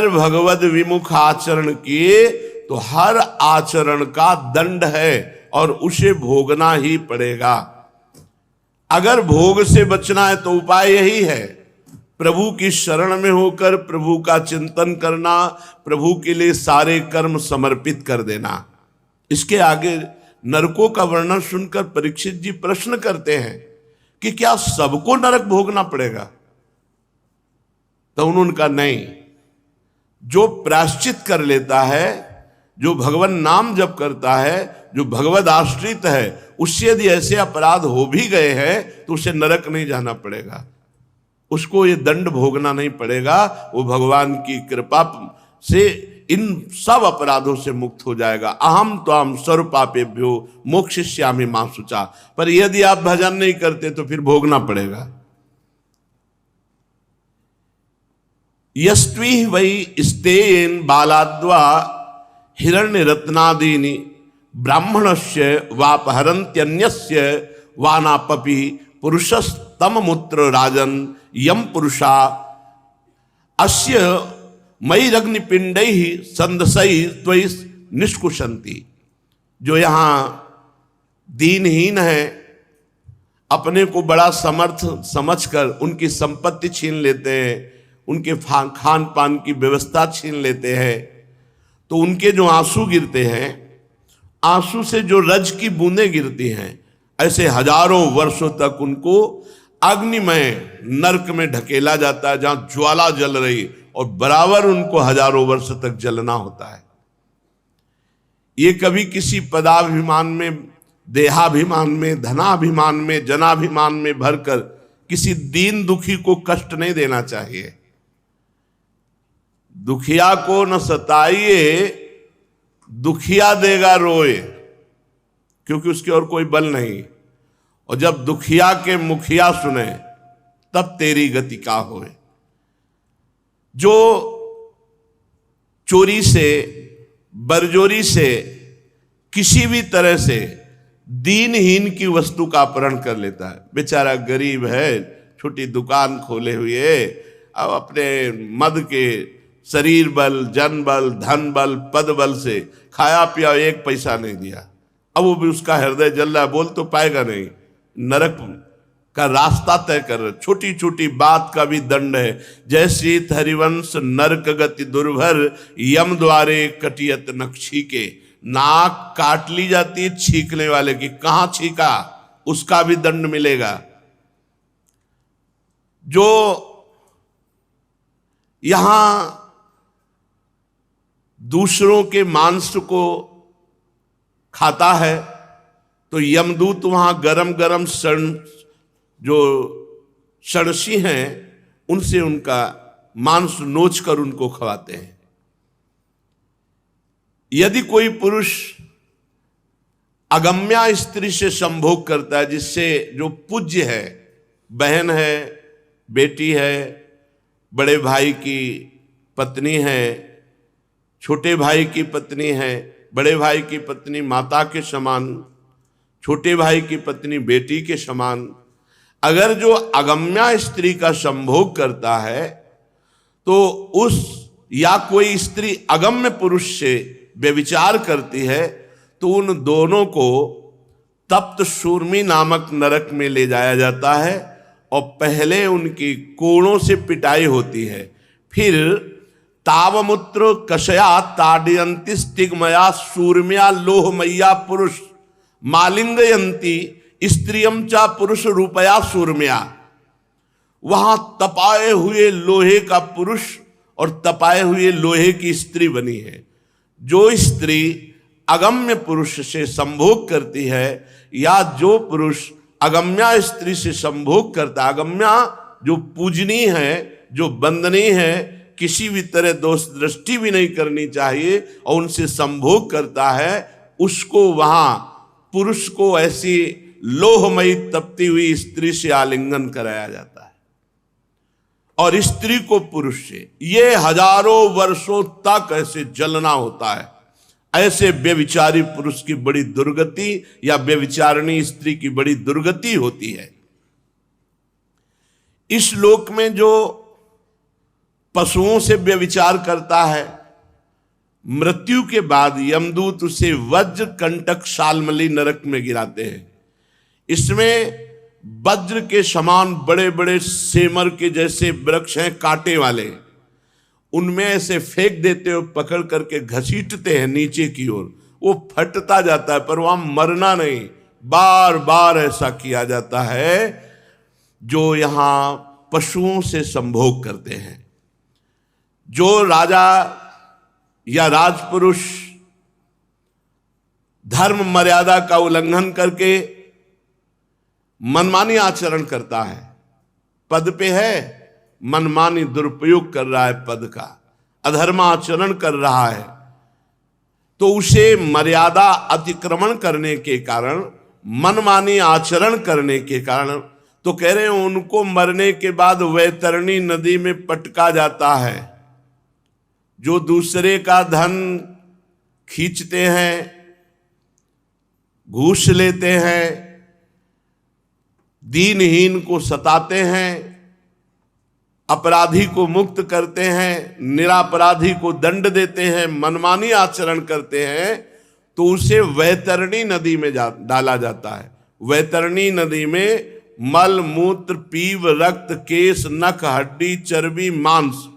अगर भगवद विमुख आचरण किए तो हर आचरण का दंड है और उसे भोगना ही पड़ेगा। अगर भोग से बचना है तो उपाय यही है, प्रभु की शरण में होकर प्रभु का चिंतन करना, प्रभु के लिए सारे कर्म समर्पित कर देना। इसके आगे नरकों का वर्णन सुनकर परीक्षित जी प्रश्न करते हैं कि क्या सबको नरक भोगना पड़ेगा? तो उन्होंने कहा नहीं, जो प्रायश्चित कर लेता है, जो भगवान नाम जप करता है, जो भगवद आश्रित है, उससे यदि ऐसे अपराध हो भी गए हैं तो उसे नरक नहीं जाना पड़ेगा, उसको ये दंड भोगना नहीं पड़ेगा। वो भगवान की कृपा से इन सब अपराधों से मुक्त हो जाएगा। अहम त्वाम सर्व पापेभ्यो मोक्षयिष्यामि मा शुचा। पर यदि आप भजन नहीं करते तो फिर भोगना पड़ेगा। यस्त्वी वै स्तेन बालाद्वा हिरण्य रत्नादीनि ब्राह्मणस्य वापहरन्त्यन्यस्य वानापपि पुरुषस्तम मूत्र राजन यम पुरुषा अस्य मयिरग्निपिंडै संदसै त्वयि निष्कुशंति। जो यहाँ दीनहीन है, अपने को बड़ा समर्थ समझकर उनकी संपत्ति छीन लेते हैं, उनके खान पान की व्यवस्था छीन लेते हैं, तो उनके जो आंसू गिरते हैं, आंसू से जो रज की बूंदें गिरती हैं, ऐसे हजारों वर्षों तक उनको अग्निमय नरक में ढकेला जाता है, जहां ज्वाला जल रही, और बराबर उनको हजारों वर्ष तक जलना होता है। ये कभी किसी पदाभिमान में, देहाभिमान में, धनाभिमान में, जनाभिमान में भरकर किसी दीन दुखी को कष्ट नहीं देना चाहिए। दुखिया को न सताइए, दुखिया देगा रोए, क्योंकि उसके और कोई बल नहीं। और जब दुखिया के मुखिया सुने तब तेरी गति का होए। जो चोरी से, बरजोरी से, किसी भी तरह से दीनहीन की वस्तु का अपहरण कर लेता है, बेचारा गरीब है, छोटी दुकान खोले हुए, अब अपने मद के शरीर बल, जन बल, धन बल, पद बल से खाया पिया, एक पैसा नहीं दिया, अब वो भी उसका हृदय जल रहा है, बोल तो पाएगा नहीं, नरक का रास्ता तय कर रहे। छोटी छोटी बात का भी दंड है। जय श्री हरिवंश नरक गति दुर्भर यम द्वारे कटियत नक्षी के। नाक काट ली जाती है छींकने वाले की, कहां छींका, उसका भी दंड मिलेगा। जो यहां दूसरों के मांस को खाता है तो यमदूत वहां गरम गरम जो षणसी हैं उनसे उनका मांस नोच कर उनको खवाते हैं। यदि कोई पुरुष अगम्या स्त्री से संभोग करता है, जिससे जो पूज्य है, बहन है, बेटी है, बड़े भाई की पत्नी है, छोटे भाई की पत्नी है, बड़े भाई की पत्नी माता के समान, छोटे भाई की पत्नी बेटी के समान, अगर जो अगम्या स्त्री का संभोग करता है तो उस, या कोई स्त्री अगम्य पुरुष से व्यभिचार करती है तो उन दोनों को तप्त शूर्मी नामक नरक में ले जाया जाता है और पहले उनकी कोड़ों से पिटाई होती है, फिर तावमुत्र कषया ताडयंती स्तिग्मया शूर्म्या लोहमय्या पुरुष मालिंगयंती स्त्रियम चा पुरुष रूपया शूर्म्या। वहां तपाए हुए लोहे का पुरुष और तपाए हुए लोहे की स्त्री बनी है। जो स्त्री अगम्य पुरुष से संभोग करती है या जो पुरुष अगम्या स्त्री से संभोग करता, अगम्या जो पूजनीय है, जो वंदनीय है, किसी भी तरह दोष दृष्टि भी नहीं करनी चाहिए, और उनसे संभोग करता है, उसको वहां पुरुष को ऐसी लोहमयी तपती हुई स्त्री से आलिंगन कराया जाता है और स्त्री को पुरुष से। ये हजारों वर्षों तक ऐसे जलना होता है। ऐसे व्यभिचारी पुरुष की बड़ी दुर्गति या व्यभिचारिणी स्त्री की बड़ी दुर्गति होती है। इस लोक में जो पशुओं से व्यभिचार करता है, मृत्यु के बाद यमदूत उसे वज्र कंटक शाल्मली नरक में गिराते हैं। इसमें वज्र के समान बड़े बड़े सेमर के जैसे वृक्ष हैं कांटे वाले, उनमें ऐसे फेंक देते हो, पकड़ करके घसीटते हैं नीचे की ओर, वो फटता जाता है पर वहां मरना नहीं, बार बार ऐसा किया जाता है। जो यहां पशुओं से संभोग करते हैं, जो राजा या राजपुरुष धर्म मर्यादा का उल्लंघन करके मनमानी आचरण करता है, पद पे है, मनमानी दुरुपयोग कर रहा है पद का, अधर्म आचरण कर रहा है, तो उसे मर्यादा अतिक्रमण करने के कारण, मनमानी आचरण करने के कारण, तो कह रहे हैं उनको मरने के बाद वैतरणी नदी में पटका जाता है। जो दूसरे का धन खींचते हैं, घूस लेते हैं, दीनहीन को सताते हैं, अपराधी को मुक्त करते हैं, निरापराधी को दंड देते हैं, मनमानी आचरण करते हैं, तो उसे वैतरणी नदी में डाला जाता है। वैतरणी नदी में मल मूत्र पीव रक्त केश नख हड्डी चर्बी मांस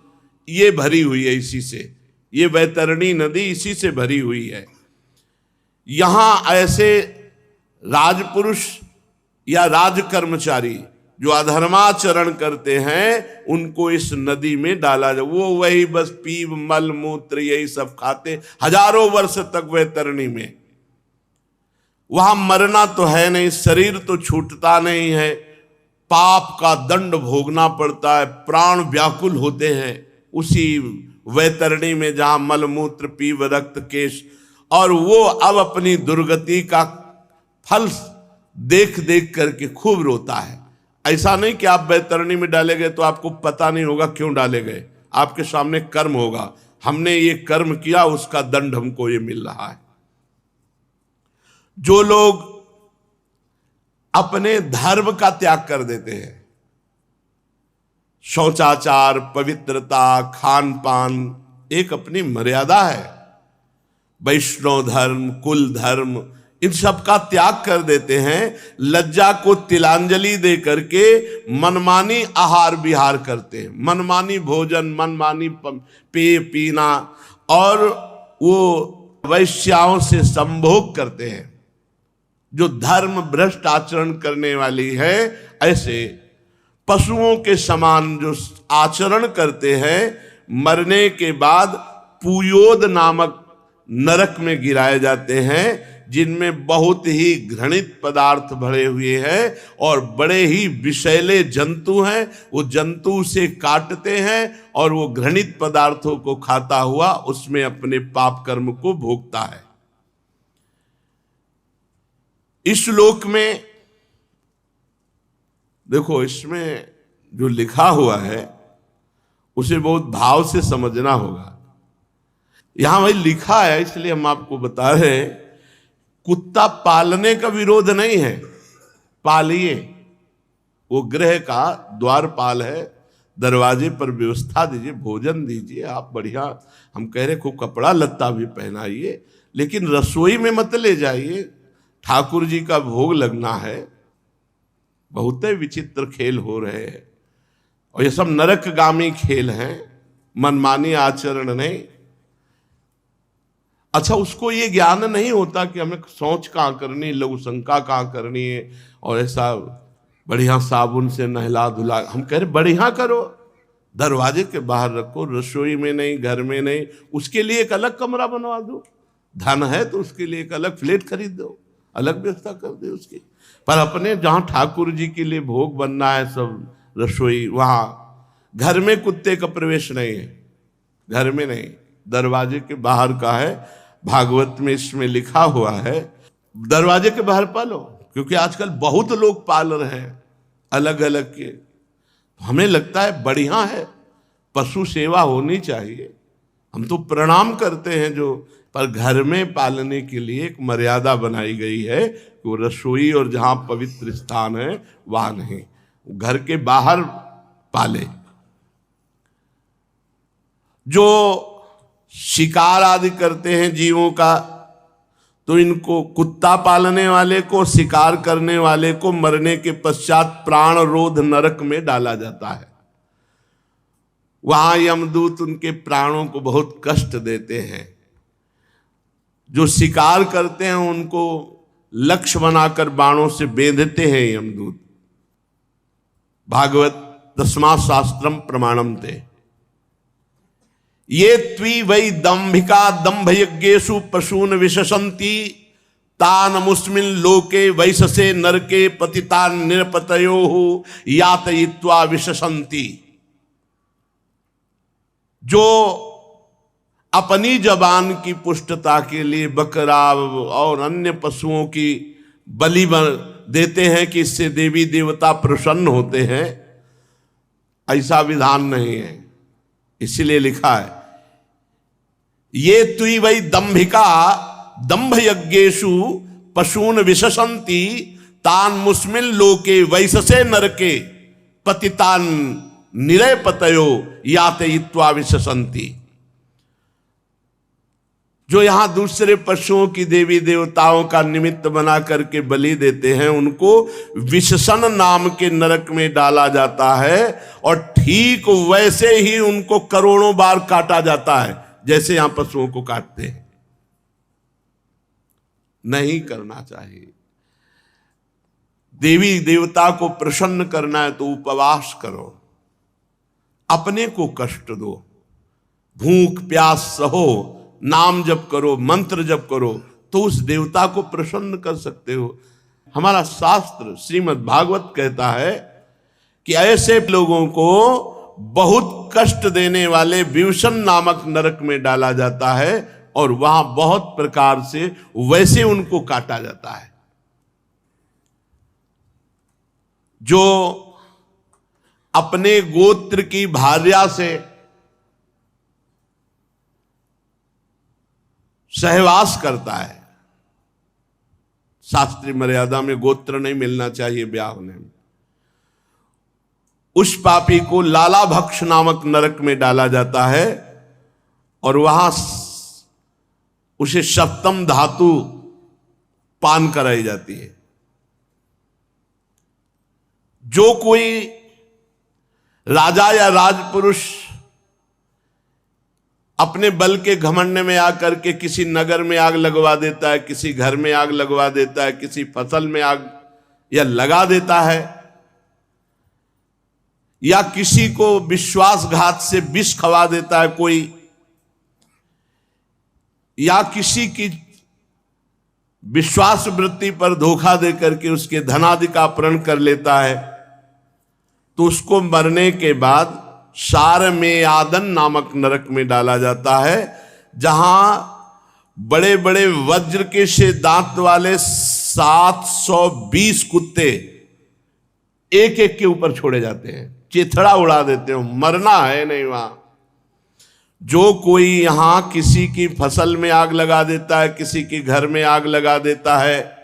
ये भरी हुई है, इसी से ये वैतरणी नदी इसी से भरी हुई है। यहां ऐसे राजपुरुष या राजकर्मचारी जो अधर्माचरण करते हैं उनको इस नदी में डाला जाए, वो वही बस पीव मल मूत्र यही सब खाते हजारों वर्ष तक वैतरणी में। वहां मरना तो है नहीं, शरीर तो छूटता नहीं है, पाप का दंड भोगना पड़ता है, प्राण व्याकुल होते हैं उसी वैतरणी में जहां मल मूत्र पीव रक्त केश। और वो अब अपनी दुर्गति का फल देख देख करके खूब रोता है। ऐसा नहीं कि आप वैतरणी में डाले गए तो आपको पता नहीं होगा क्यों डाले गए, आपके सामने कर्म होगा, हमने ये कर्म किया उसका दंड हमको ये मिल रहा है। जो लोग अपने धर्म का त्याग कर देते हैं, शौचाचार, पवित्रता, खान पान, एक अपनी मर्यादा है, वैष्णव धर्म, कुल धर्म, इन सब का त्याग कर देते हैं, लज्जा को तिलांजलि दे करके मनमानी आहार विहार करते हैं, मनमानी भोजन, मनमानी पेय पीना, और वो वैश्याओं से संभोग करते हैं। जो धर्म भ्रष्ट आचरण करने वाली है, ऐसे पशुओं के समान जो आचरण करते हैं, मरने के बाद पुयोद नामक नरक में गिराए जाते हैं, जिनमें बहुत ही घृणित पदार्थ भरे हुए हैं और बड़े ही विषैले जंतु हैं। वो जंतु उसे काटते हैं और वो घृणित पदार्थों को खाता हुआ उसमें अपने पाप कर्म को भोगता है। इस श्लोक में देखो, इसमें जो लिखा हुआ है उसे बहुत भाव से समझना होगा। यहां भाई लिखा है इसलिए हम आपको बता रहे हैं, कुत्ता पालने का विरोध नहीं है, पालिए, वो गृह का द्वारपाल है, दरवाजे पर व्यवस्था दीजिए, भोजन दीजिए, आप बढ़िया, हम कह रहे खूब कपड़ा लत्ता भी पहनाइए, लेकिन रसोई में मत ले जाइए, ठाकुर जी का भोग लगना है। बहुत विचित्र खेल हो रहे हैं और ये सब नरकगामी खेल हैं, मनमानी आचरण नहीं। अच्छा, उसको ये ज्ञान नहीं होता कि हमें सोच कहाँ करनी, लघु शंका कहाँ करनी है, और ऐसा बढ़िया साबुन से नहला धुला, हम कह रहे बढ़िया करो, दरवाजे के बाहर रखो, रसोई में नहीं, घर में नहीं, उसके लिए एक अलग कमरा बनवा दो, धन है तो उसके लिए एक अलग फ्लैट खरीद दो, अलग व्यवस्था कर दे उसकी। पर अपने जहाँ ठाकुर जी के लिए भोग बनना है, सब रसोई, वहाँ घर में कुत्ते का प्रवेश नहीं है, घर में नहीं, दरवाजे के बाहर का है। भागवत में इसमें लिखा हुआ है दरवाजे के बाहर पालो, क्योंकि आजकल बहुत लोग पाल रहे हैं अलग अलग के। हमें लगता है बढ़िया है, पशु सेवा होनी चाहिए, हम तो प्रणाम करते हैं जो, पर घर में पालने के लिए एक मर्यादा बनाई गई है कि वो रसोई और जहाँ पवित्र स्थान है वहाँ नहीं, घर के बाहर पाले। जो शिकार आदि करते हैं जीवों का, तो इनको कुत्ता पालने वाले को, शिकार करने वाले को मरने के पश्चात प्राण रोध नरक में डाला जाता है। वहां यमदूत उनके प्राणों को बहुत कष्ट देते हैं। जो शिकार करते हैं उनको लक्ष्य बनाकर बाणों से बेंधते हैं यमदूत। भागवत 10वां शास्त्रम प्रमाणम ते ये त्वी वै दंभिका दंभ यज्ञेषु पशून विशसंति तान मुस्मिन लोके वैशसे नरके पतितान निरपतयो यातयित्वा विशसंति। जो अपनी जबान की पुष्टता के लिए बकरा और अन्य पशुओं की बलि देते हैं कि इससे देवी देवता प्रसन्न होते हैं, ऐसा विधान नहीं है। इसलिए लिखा है ये तुई वै दंभिका दंभ यज्ञेषु पशून विशसंति तान मुस्मिन लोके वैशसे नरके पतितान निरय पतयो यातयित्वा विशसंति। जो यहां दूसरे पशुओं की देवी देवताओं का निमित्त बना करके बलि देते हैं, उनको विशसन नाम के नरक में डाला जाता है और ठीक वैसे ही उनको करोड़ों बार काटा जाता है जैसे यहां पशुओं को काटते हैं। नहीं करना चाहिए। देवी देवता को प्रसन्न करना है तो उपवास करो, अपने को कष्ट दो, भूख प्यास सहो, नाम जप करो, मंत्र जप करो, तो उस देवता को प्रसन्न कर सकते हो। हमारा शास्त्र श्रीमद् भागवत कहता है कि ऐसे लोगों को बहुत कष्ट देने वाले विवसन नामक नरक में डाला जाता है और वहां बहुत प्रकार से वैसे उनको काटा जाता है। जो अपने गोत्र की भार्या से सहवास करता है, शास्त्रीय मर्यादा में गोत्र नहीं मिलना चाहिए ब्याह होने में, उस पापी को लाला भक्ष नामक नरक में डाला जाता है और वहां उसे सप्तम धातु पान कराई जाती है। जो कोई राजा या राजपुरुष अपने बल के घमंड में आकर के किसी नगर में आग लगवा देता है, किसी घर में आग लगवा देता है, किसी फसल में आग या लगा देता है, या किसी को विश्वासघात से विष खवा देता है कोई, या किसी की विश्वास वृत्ति पर धोखा देकर के उसके धनादि का अपहरण कर लेता है, तो उसको मरने के बाद सार में आदन नामक नरक में डाला जाता है, जहां बड़े बड़े वज्र के से दांत वाले 720 कुत्ते एक एक के ऊपर छोड़े जाते हैं, चिथड़ा उड़ा देते हो। मरना है नहीं वहां। जो कोई यहां किसी की फसल में आग लगा देता है, किसी के घर में आग लगा देता है,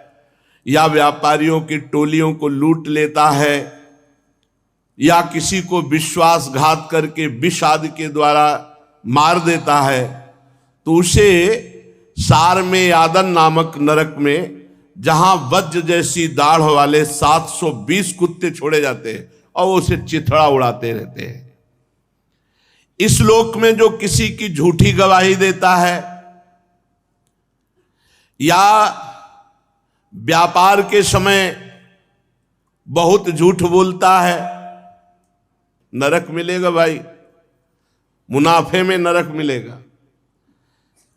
या व्यापारियों की टोलियों को लूट लेता है, या किसी को विश्वासघात करके विष आदि के द्वारा मार देता है, तो उसे सार में यादन नामक नरक में, जहां वज्र जैसी दाढ़ वाले 720 कुत्ते छोड़े जाते हैं और वो उसे चिथड़ा उड़ाते रहते हैं। इस लोक में जो किसी की झूठी गवाही देता है या व्यापार के समय बहुत झूठ बोलता है, नरक मिलेगा भाई, मुनाफे में नरक मिलेगा।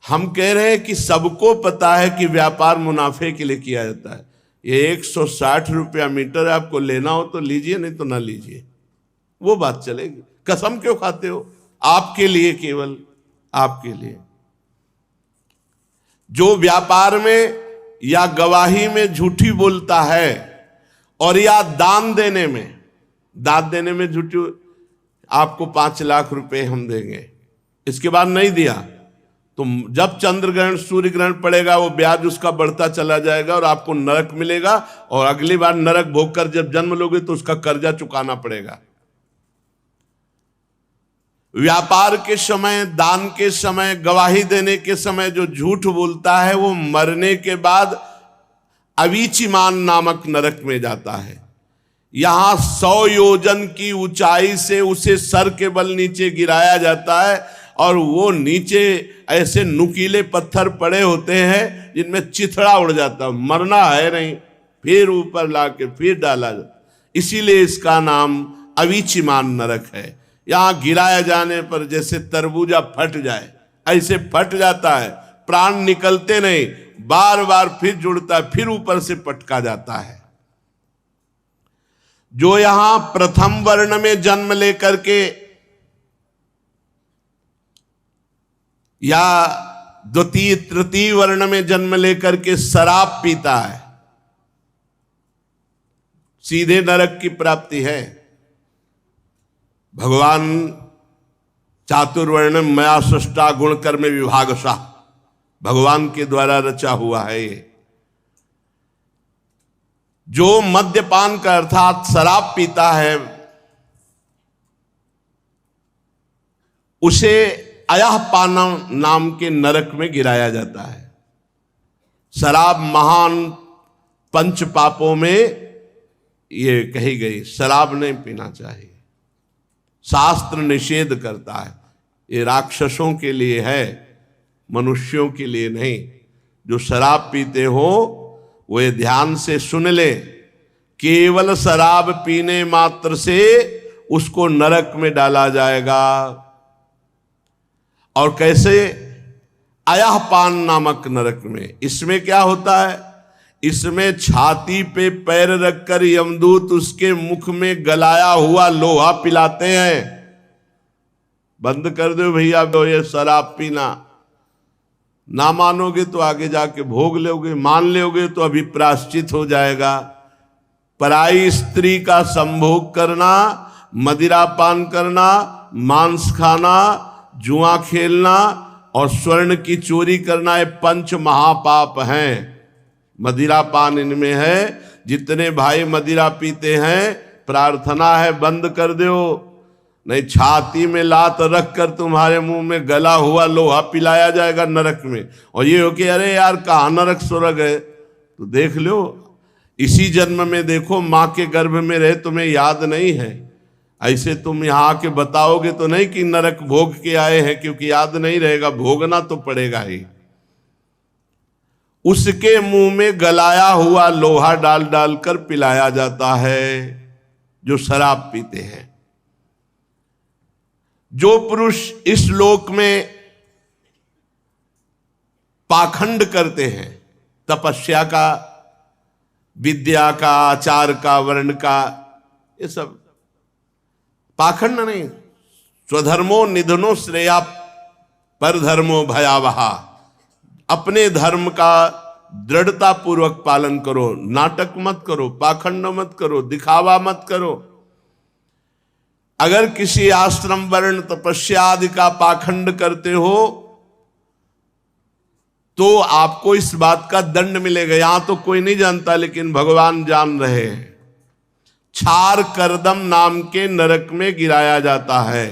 हम कह रहे हैं कि सबको पता है कि व्यापार मुनाफे के लिए किया जाता है। ये 160 रुपया मीटर आपको लेना हो तो लीजिए, नहीं तो ना लीजिए, वो बात चलेगी। कसम क्यों खाते हो? आपके लिए, केवल आपके लिए। जो व्यापार में या गवाही में झूठी बोलता है और या दान देने में झूठी, आपको 5 लाख रुपए हम देंगे, इसके बाद नहीं दिया तो जब चंद्र ग्रहण सूर्य ग्रहण पड़ेगा वो ब्याज उसका बढ़ता चला जाएगा और आपको नरक मिलेगा, और अगली बार नरक भोगकर जब जन्म लोगे तो उसका कर्जा चुकाना पड़ेगा। व्यापार के समय, दान के समय, गवाही देने के समय जो झूठ बोलता है वो मरने के बाद अवीचिमान नामक नरक में जाता है। यहां 100 योजन की ऊंचाई से उसे सर के बल नीचे गिराया जाता है और वो नीचे ऐसे नुकीले पत्थर पड़े होते हैं जिनमें चिथड़ा उड़ जाता, मरना है नहीं, फिर ऊपर लाके फिर डाला जाता। इसीलिए इसका नाम अवीचिमान नरक है। यहां गिराया जाने पर जैसे तरबूजा फट जाए ऐसे फट जाता है, प्राण निकलते नहीं, बार बार फिर जुड़ता है, फिर ऊपर से पटका जाता है। जो यहां प्रथम वर्ण में जन्म लेकर के या द्वितीय तृतीय वर्ण में जन्म लेकर के शराब पीता है, सीधे नरक की प्राप्ति है। भगवान चातुर्वर्ण मया सृष्टा गुण कर्म विभागशः, भगवान के द्वारा रचा हुआ है ये। जो मद्यपान का अर्थात शराब पीता है उसे अयःपान नाम के नरक में गिराया जाता है। शराब महान पंच पापों में ये कही गई, शराब नहीं पीना चाहिए, शास्त्र निषेध करता है। ये राक्षसों के लिए है, मनुष्यों के लिए नहीं। जो शराब पीते हो वो ये ध्यान से सुन ले, केवल शराब पीने मात्र से उसको नरक में डाला जाएगा। और कैसे? अयःपान नामक नरक में। इसमें क्या होता है? इसमें छाती पे पैर रखकर यमदूत उसके मुख में गलाया हुआ लोहा पिलाते हैं। बंद कर दो भैया ये शराब पीना, ना मानोगे तो आगे जाके भोग लोगे, मान लोगे तो अभी प्रायश्चित हो जाएगा। पराई स्त्री का संभोग करना, मदिरा पान करना, मांस खाना, जुआ खेलना और स्वर्ण की चोरी करना, ये पंच महापाप हैं। मदिरा पान इनमें है। जितने भाई मदिरा पीते हैं प्रार्थना है बंद कर दो, नहीं छाती में लात रख कर तुम्हारे मुंह में गला हुआ लोहा पिलाया जाएगा नरक में। और ये हो कि अरे यार कहाँ नरक स्वर्ग है, तो देख लो इसी जन्म में देखो, माँ के गर्भ में रहे तुम्हें याद नहीं है। ऐसे तुम यहाँ आके बताओगे तो नहीं कि नरक भोग के आए हैं, क्योंकि याद नहीं रहेगा, भोगना तो पड़ेगा ही। उसके मुंह में गलाया हुआ लोहा डाल डाल कर पिलाया जाता है जो शराब पीते हैं। जो पुरुष इस लोक में पाखंड करते हैं, तपस्या का, विद्या का, आचार का, वर्ण का, ये सब पाखंड नहीं। स्वधर्मो निधनो श्रेया परधर्मो भयावहा। अपने धर्म का दृढ़ता पूर्वक पालन करो, नाटक मत करो, पाखंड मत करो, दिखावा मत करो। अगर किसी आश्रम वर्ण तपस्या आदि का पाखंड करते हो तो आपको इस बात का दंड मिलेगा। यहां तो कोई नहीं जानता लेकिन भगवान जान रहे हैं। छार करदम नाम के नरक में गिराया जाता है।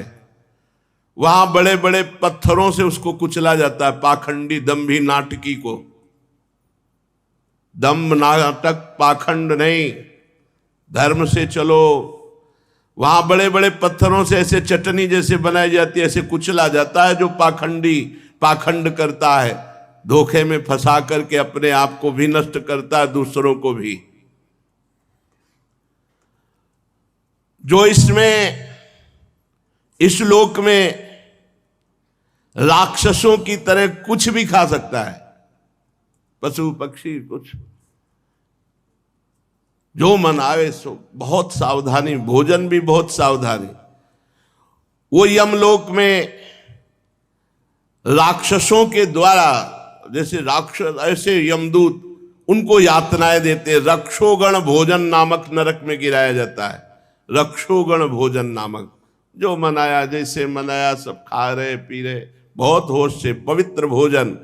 वहां बड़े बड़े पत्थरों से उसको कुचला जाता है, पाखंडी दंभी नाटकी को। दंभ नाटक पाखंड नहीं, धर्म से चलो। वहां बड़े बड़े पत्थरों से ऐसे चटनी जैसे बनाई जाती है, ऐसे कुचला जाता है जो पाखंडी पाखंड करता है, धोखे में फंसा करके अपने आप को भी नष्ट करता है, दूसरों को भी। जो इसमें इस लोक में राक्षसों की तरह कुछ भी खा सकता है, पशु पक्षी कुछ जो मन आवे सो, बहुत सावधानी, भोजन भी बहुत सावधानी। वो यमलोक में राक्षसों के द्वारा, जैसे राक्षस ऐसे यमदूत उनको यातनाएं देते, रक्षोगण भोजन नामक नरक में गिराया जाता है। रक्षोगण भोजन नामक, जो मनाया जैसे मनाया सब खा रहे पी रहे, बहुत होश से पवित्र भोजन।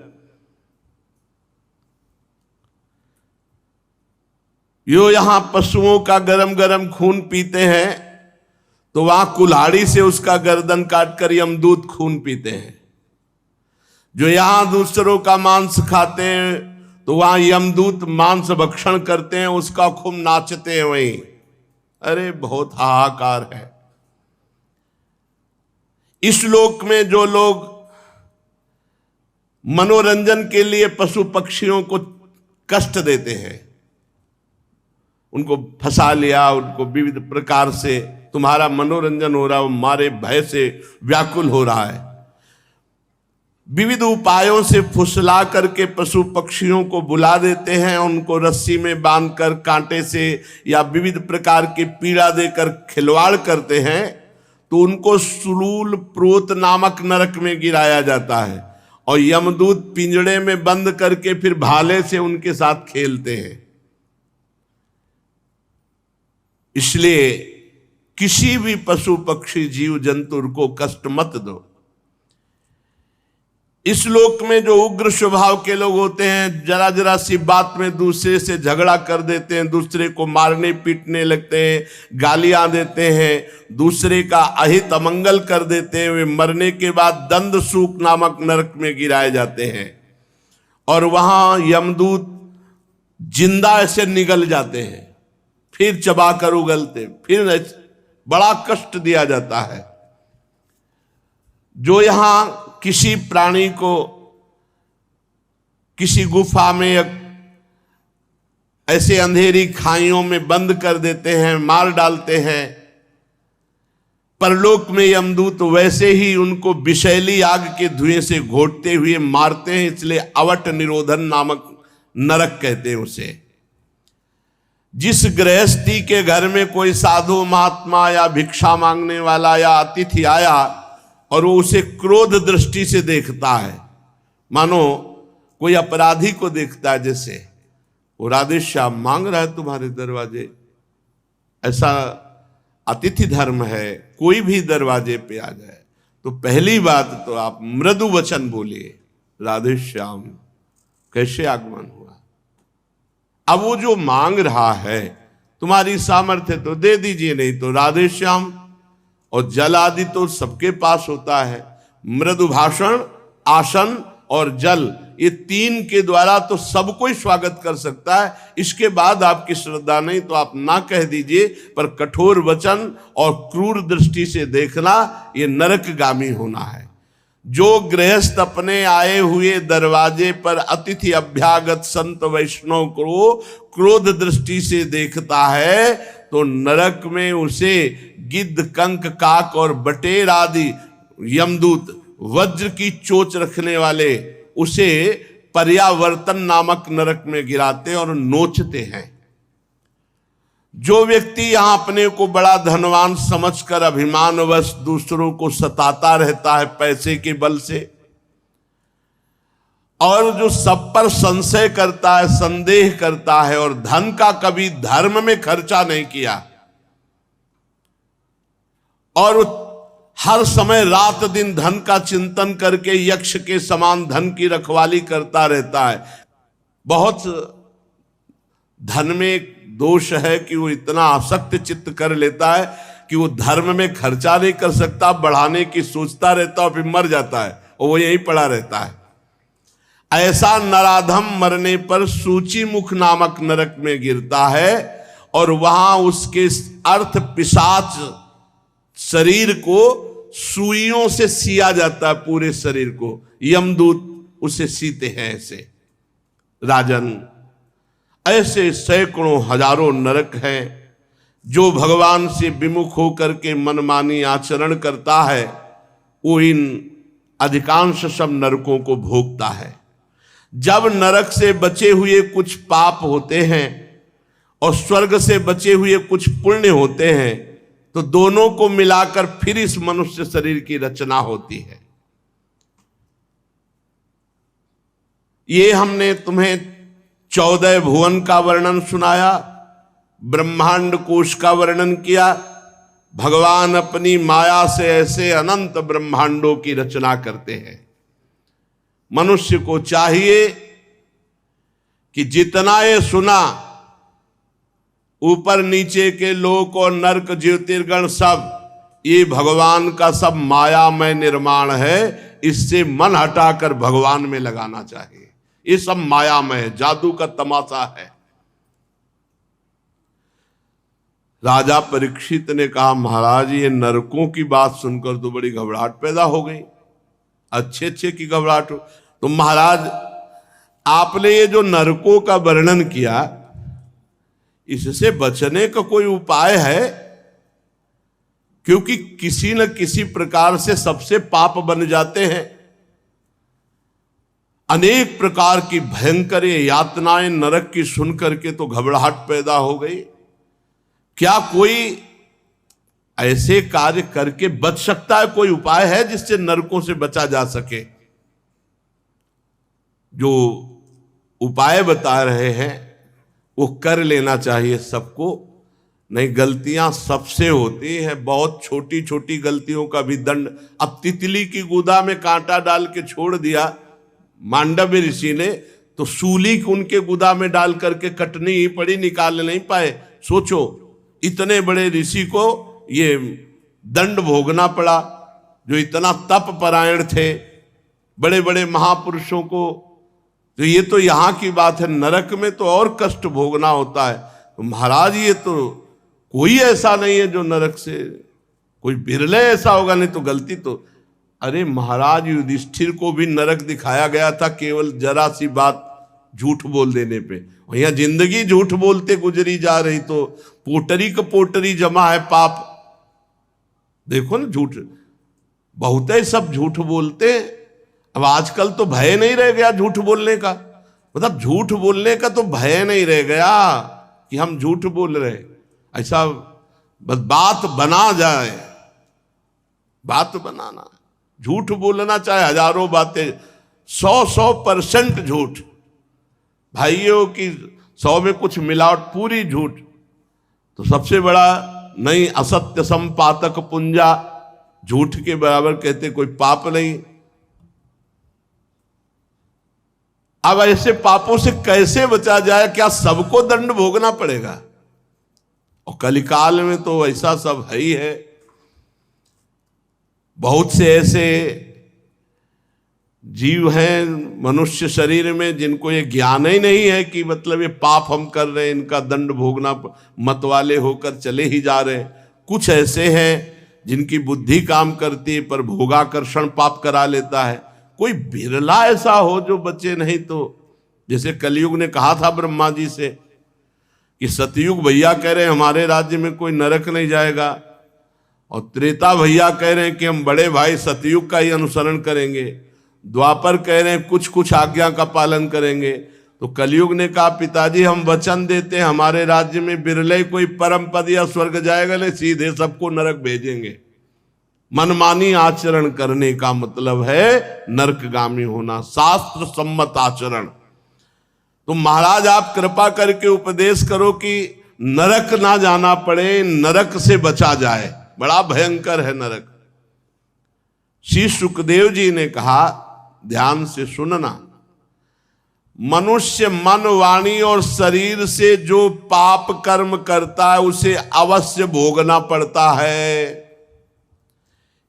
यो यहां पशुओं का गरम गरम खून पीते हैं तो वहां कुल्हाड़ी से उसका गर्दन काटकर यमदूत खून पीते हैं। जो यहां दूसरों का मांस खाते हैं तो वहां यमदूत मांस भक्षण करते हैं, उसका खूब नाचते हैं वहीं। अरे बहुत हाहाकार है। इस लोक में जो लोग मनोरंजन के लिए पशु पक्षियों को कष्ट देते हैं, उनको फंसा लिया, उनको विविध प्रकार से तुम्हारा मनोरंजन हो रहा है, हमारे भय से व्याकुल हो रहा है, विविध उपायों से फुसला करके पशु पक्षियों को बुला देते हैं, उनको रस्सी में बांधकर कांटे से या विविध प्रकार की पीड़ा देकर खिलवाड़ करते हैं, तो उनको सुलूल प्रोत नामक नरक में गिराया जाता है और यमदूत पिंजड़े में बंद करके फिर भाले से उनके साथ खेलते हैं। इसलिए किसी भी पशु पक्षी जीव जंतु को कष्ट मत दो। इस लोक में जो उग्र स्वभाव के लोग होते हैं, जरा जरा सी बात में दूसरे से झगड़ा कर देते हैं, दूसरे को मारने पीटने लगते हैं, गालियां देते हैं, दूसरे का अहित अमंगल कर देते हैं, वे मरने के बाद दंड सूक नामक नरक में गिराए जाते हैं और वहां यमदूत जिंदा ऐसे निगल जाते हैं, फिर चबाकर उगलते, फिर बड़ा कष्ट दिया जाता है। जो यहां किसी प्राणी को किसी गुफा में ऐसे अंधेरी खाइयों में बंद कर देते हैं, मार डालते हैं, परलोक में यमदूत वैसे ही उनको विषैली आग के धुएं से घोटते हुए मारते हैं। इसलिए अवट निरोधन नामक नरक कहते हैं उसे। जिस गृहस्थी के घर में कोई साधु महात्मा या भिक्षा मांगने वाला या अतिथि आया और वो उसे क्रोध दृष्टि से देखता है, मानो कोई अपराधी को देखता है, जैसे वो राधे श्याम मांग रहा है तुम्हारे दरवाजे, ऐसा अतिथि धर्म है, कोई भी दरवाजे पे आ जाए तो पहली बात तो आप मृदु वचन बोलिए, राधे श्याम कैसे आगमन हुआ। अब वो जो मांग रहा है, तुम्हारी सामर्थ्य तो दे दीजिए, नहीं तो राधे श्याम। और जल आदि तो सबके पास होता है, मृदु भाषण, आसन और जल, ये तीन के द्वारा तो सब कोई स्वागत कर सकता है। इसके बाद आपकी श्रद्धा नहीं तो आप ना कह दीजिए, पर कठोर वचन और क्रूर दृष्टि से देखना ये नरकगामी होना है। जो गृहस्थ अपने आए हुए दरवाजे पर अतिथि अभ्यागत संत वैष्णव को क्रोध दृष्टि से देखता है तो नरक में उसे गिद्ध, कंक, काक और बटेर आदि यमदूत, वज्र की चोंच रखने वाले उसे पर्यावर्तन नामक नरक में गिराते और नोचते हैं। जो व्यक्ति यहां अपने को बड़ा धनवान समझकर अभिमानवश दूसरों को सताता रहता है पैसे के बल से, और जो सब पर संशय करता है, संदेह करता है और धन का कभी धर्म में खर्चा नहीं किया और हर समय रात दिन धन का चिंतन करके यक्ष के समान धन की रखवाली करता रहता है। बहुत धन में दोष है कि वो इतना आसक्त चित्त कर लेता है कि वो धर्म में खर्चा नहीं कर सकता, बढ़ाने की सोचता रहता और फिर मर जाता है और वो यहीं पड़ा रहता है। ऐसा नराधम मरने पर सूची मुख नामक नरक में गिरता है और वहां उसके अर्थ पिशाच शरीर को सुइयों से सिया जाता है, पूरे शरीर को यमदूत उसे सीते हैं। ऐसे राजन, ऐसे सैकड़ों हजारों नरक हैं। जो भगवान से विमुख होकर के मनमानी आचरण करता है वो इन अधिकांश सब नरकों को भोगता है। जब नरक से बचे हुए कुछ पाप होते हैं और स्वर्ग से बचे हुए कुछ पुण्य होते हैं तो दोनों को मिलाकर फिर इस मनुष्य शरीर की रचना होती है। ये हमने तुम्हें 14 भुवन का वर्णन सुनाया, ब्रह्मांड कोश का वर्णन किया। भगवान अपनी माया से ऐसे अनंत ब्रह्मांडों की रचना करते हैं। मनुष्य को चाहिए कि जितना ये सुना, ऊपर नीचे के लोक और नरक ज्योतिर्गण सब, ये भगवान का सब मायामय निर्माण है, इससे मन हटाकर भगवान में लगाना चाहिए। ये सब मायामय है, जादू का तमाशा है। राजा परीक्षित ने कहा, महाराज ये नरकों की बात सुनकर तो बड़ी घबराहट पैदा हो गई, अच्छे अच्छे की घबराहट हो। तो महाराज आपने ये जो नरकों का वर्णन किया, इससे बचने का कोई उपाय है? क्योंकि किसी न किसी प्रकार से सबसे पाप बन जाते हैं। अनेक प्रकार की भयंकर यातनाएं नरक की सुन करके तो घबराहट पैदा हो गई। क्या कोई ऐसे कार्य करके बच सकता है? कोई उपाय है जिससे नरकों से बचा जा सके? जो उपाय बता रहे हैं वो कर लेना चाहिए सबको, नहीं गलतियां सबसे होती हैं। बहुत छोटी छोटी गलतियों का भी दंड। अब तितली की गुदा में कांटा डाल के छोड़ दिया मांडव्य ऋषि ने, तो सूली उनके गुदा में डाल करके कटनी ही पड़ी, निकाल नहीं पाए। सोचो इतने बड़े ऋषि को ये दंड भोगना पड़ा, जो इतना तप परायण थे, बड़े बड़े महापुरुषों को। तो ये तो यहाँ की बात है, नरक में तो और कष्ट भोगना होता है। तो महाराज ये तो कोई ऐसा नहीं है जो नरक से, कोई बिरले ऐसा होगा, नहीं तो गलती तो। अरे महाराज युधिष्ठिर को भी नरक दिखाया गया था केवल जरा सी बात झूठ बोल देने पे। यहाँ जिंदगी झूठ बोलते गुजरी जा रही, तो पोटरी का पोटरी जमा है पाप। देखो ना, झूठ बहुत है, सब झूठ बोलते हैं। अब आजकल तो भय नहीं रह गया झूठ बोलने का, मतलब झूठ बोलने का तो भय नहीं रह गया कि हम झूठ बोल रहे। ऐसा बस बात बना जाए, बात बनाना, झूठ बोलना चाहे हजारों बातें, 100% झूठ। भाइयों की 100 में कुछ मिलावट, पूरी झूठ। तो सबसे बड़ा नहीं, असत्य संपातक पुंजा, झूठ के बराबर कहते कोई पाप नहीं। अब ऐसे पापों से कैसे बचा जाए? क्या सबको दंड भोगना पड़ेगा? और कलिकाल में तो ऐसा सब है ही है। बहुत से ऐसे जीव हैं मनुष्य शरीर में जिनको ये ज्ञान ही नहीं है कि मतलब ये पाप हम कर रहे हैं, इनका दंड भोगना, मतवाले होकर चले ही जा रहे हैं। कुछ ऐसे हैं जिनकी बुद्धि काम करती है पर भोगाकर्षण पाप करा लेता है। कोई बिरला ऐसा हो जो बचे, नहीं तो जैसे कलयुग ने कहा था ब्रह्मा जी से कि सतयुग भैया कह रहे हैं हमारे राज्य में कोई नरक नहीं जाएगा, और त्रेता भैया कह रहे हैं कि हम बड़े भाई सतयुग का ही अनुसरण करेंगे, द्वापर कह रहे हैं कुछ कुछ आज्ञा का पालन करेंगे। तो कलयुग ने कहा पिताजी हम वचन देते हैं हमारे राज्य में बिरले कोई परम पद या स्वर्ग जाएगा, नहीं सीधे सबको नरक भेजेंगे। मनमानी आचरण करने का मतलब है नरकगामी होना, शास्त्र सम्मत आचरण। तो महाराज आप कृपा करके उपदेश करो कि नरक ना जाना पड़े, नरक से बचा जाए, बड़ा भयंकर है नरक। श्री सुखदेव जी ने कहा, ध्यान से सुनना, मनुष्य मन वाणी और शरीर से जो पाप कर्म करता है उसे अवश्य भोगना पड़ता है।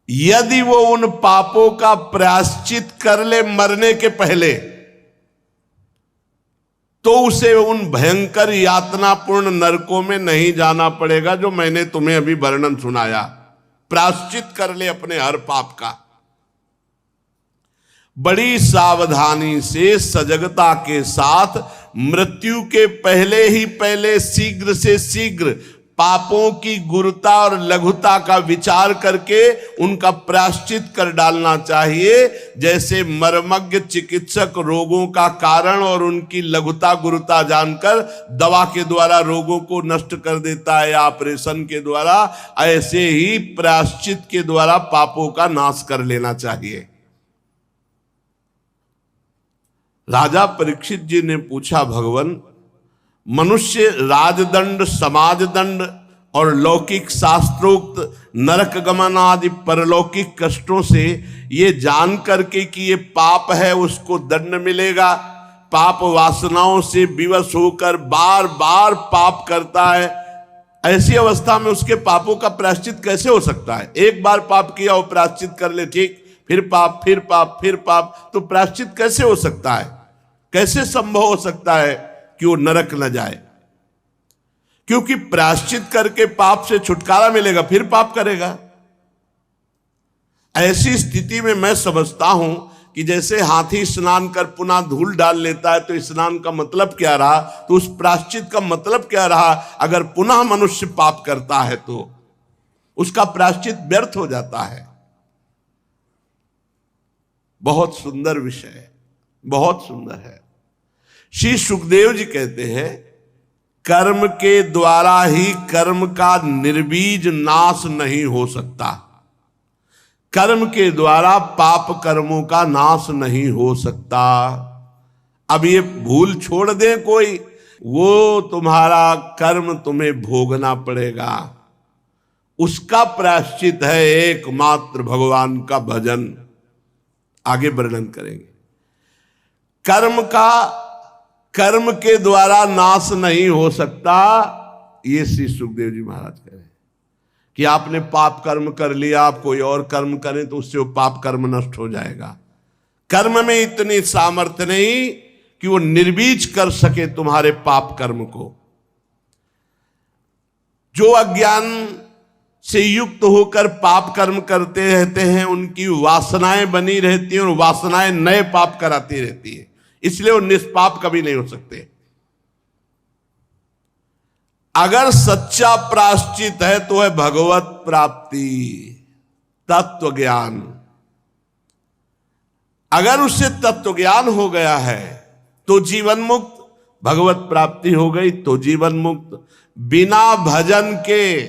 यदि वो उन पापों का प्रायश्चित कर ले मरने के पहले, तो उसे उन भयंकर यातनापूर्ण नरकों में नहीं जाना पड़ेगा जो मैंने तुम्हें अभी वर्णन सुनाया। प्रायश्चित कर ले अपने हर पाप का। बड़ी सावधानी से सजगता के साथ मृत्यु के पहले ही पहले शीघ्र से शीघ्र पापों की गुरुता और लघुता का विचार करके उनका प्रायश्चित कर डालना चाहिए। जैसे मर्मज्ञ चिकित्सक रोगों का कारण और उनकी लघुता गुरुता जानकर दवा के द्वारा रोगों को नष्ट कर देता है या ऑपरेशन के द्वारा, ऐसे ही प्रायश्चित के द्वारा पापों का नाश कर लेना चाहिए। राजा परीक्षित जी ने पूछा, भगवान मनुष्य राजदंड, समाजदंड और लौकिक शास्त्रोक्त नरक गमन आदि परलौकिक कष्टों से ये जान करके कि ये पाप है उसको दंड मिलेगा, पाप वासनाओं से विवश होकर बार बार पाप करता है, ऐसी अवस्था में उसके पापों का प्रायश्चित कैसे हो सकता है? एक बार पाप किया वो प्रायश्चित कर ले, ठीक, फिर पाप, फिर पाप, फिर पाप, तो प्रायश्चित कैसे हो सकता है? कैसे संभव हो सकता है कि वो नरक न जाए? क्योंकि प्रायश्चित करके पाप से छुटकारा मिलेगा, फिर पाप करेगा। ऐसी स्थिति में मैं समझता हूं कि जैसे हाथी स्नान कर पुनः धूल डाल लेता है, तो स्नान का मतलब क्या रहा? तो उस प्रायश्चित का मतलब क्या रहा? अगर पुनः मनुष्य पाप करता है तो उसका प्रायश्चित व्यर्थ हो जाता है। बहुत सुंदर विषय है, बहुत सुंदर है। श्री सुखदेव जी कहते हैं, कर्म के द्वारा ही कर्म का निर्बीज नाश नहीं हो सकता। कर्म के द्वारा पाप कर्मों का नाश नहीं हो सकता। अब ये भूल छोड़ दे कोई, वो तुम्हारा कर्म तुम्हें भोगना पड़ेगा। उसका प्रायश्चित है एकमात्र भगवान का भजन। आगे वर्णन करेंगे। कर्म के द्वारा नाश नहीं हो सकता, ये श्री सुखदेव जी महाराज कह रहे हैं कि आपने पाप कर्म कर लिया, आप कोई और कर्म करें तो उससे वो पाप कर्म नष्ट हो जाएगा। कर्म में इतनी सामर्थ्य नहीं कि वो निर्बीज कर सके तुम्हारे पाप कर्म को। जो अज्ञान से युक्त होकर पाप कर्म करते रहते हैं, उनकी वासनाएं बनी रहती हैं और वासनाएं नए पाप कराती रहती है, इसलिए वो निष्पाप कभी नहीं हो सकते। अगर सच्चा प्रायश्चित है तो है भगवत प्राप्ति, तत्व ज्ञान। अगर उससे तत्व ज्ञान हो गया है तो जीवन मुक्त, भगवत प्राप्ति हो गई तो जीवन मुक्त। बिना भजन के,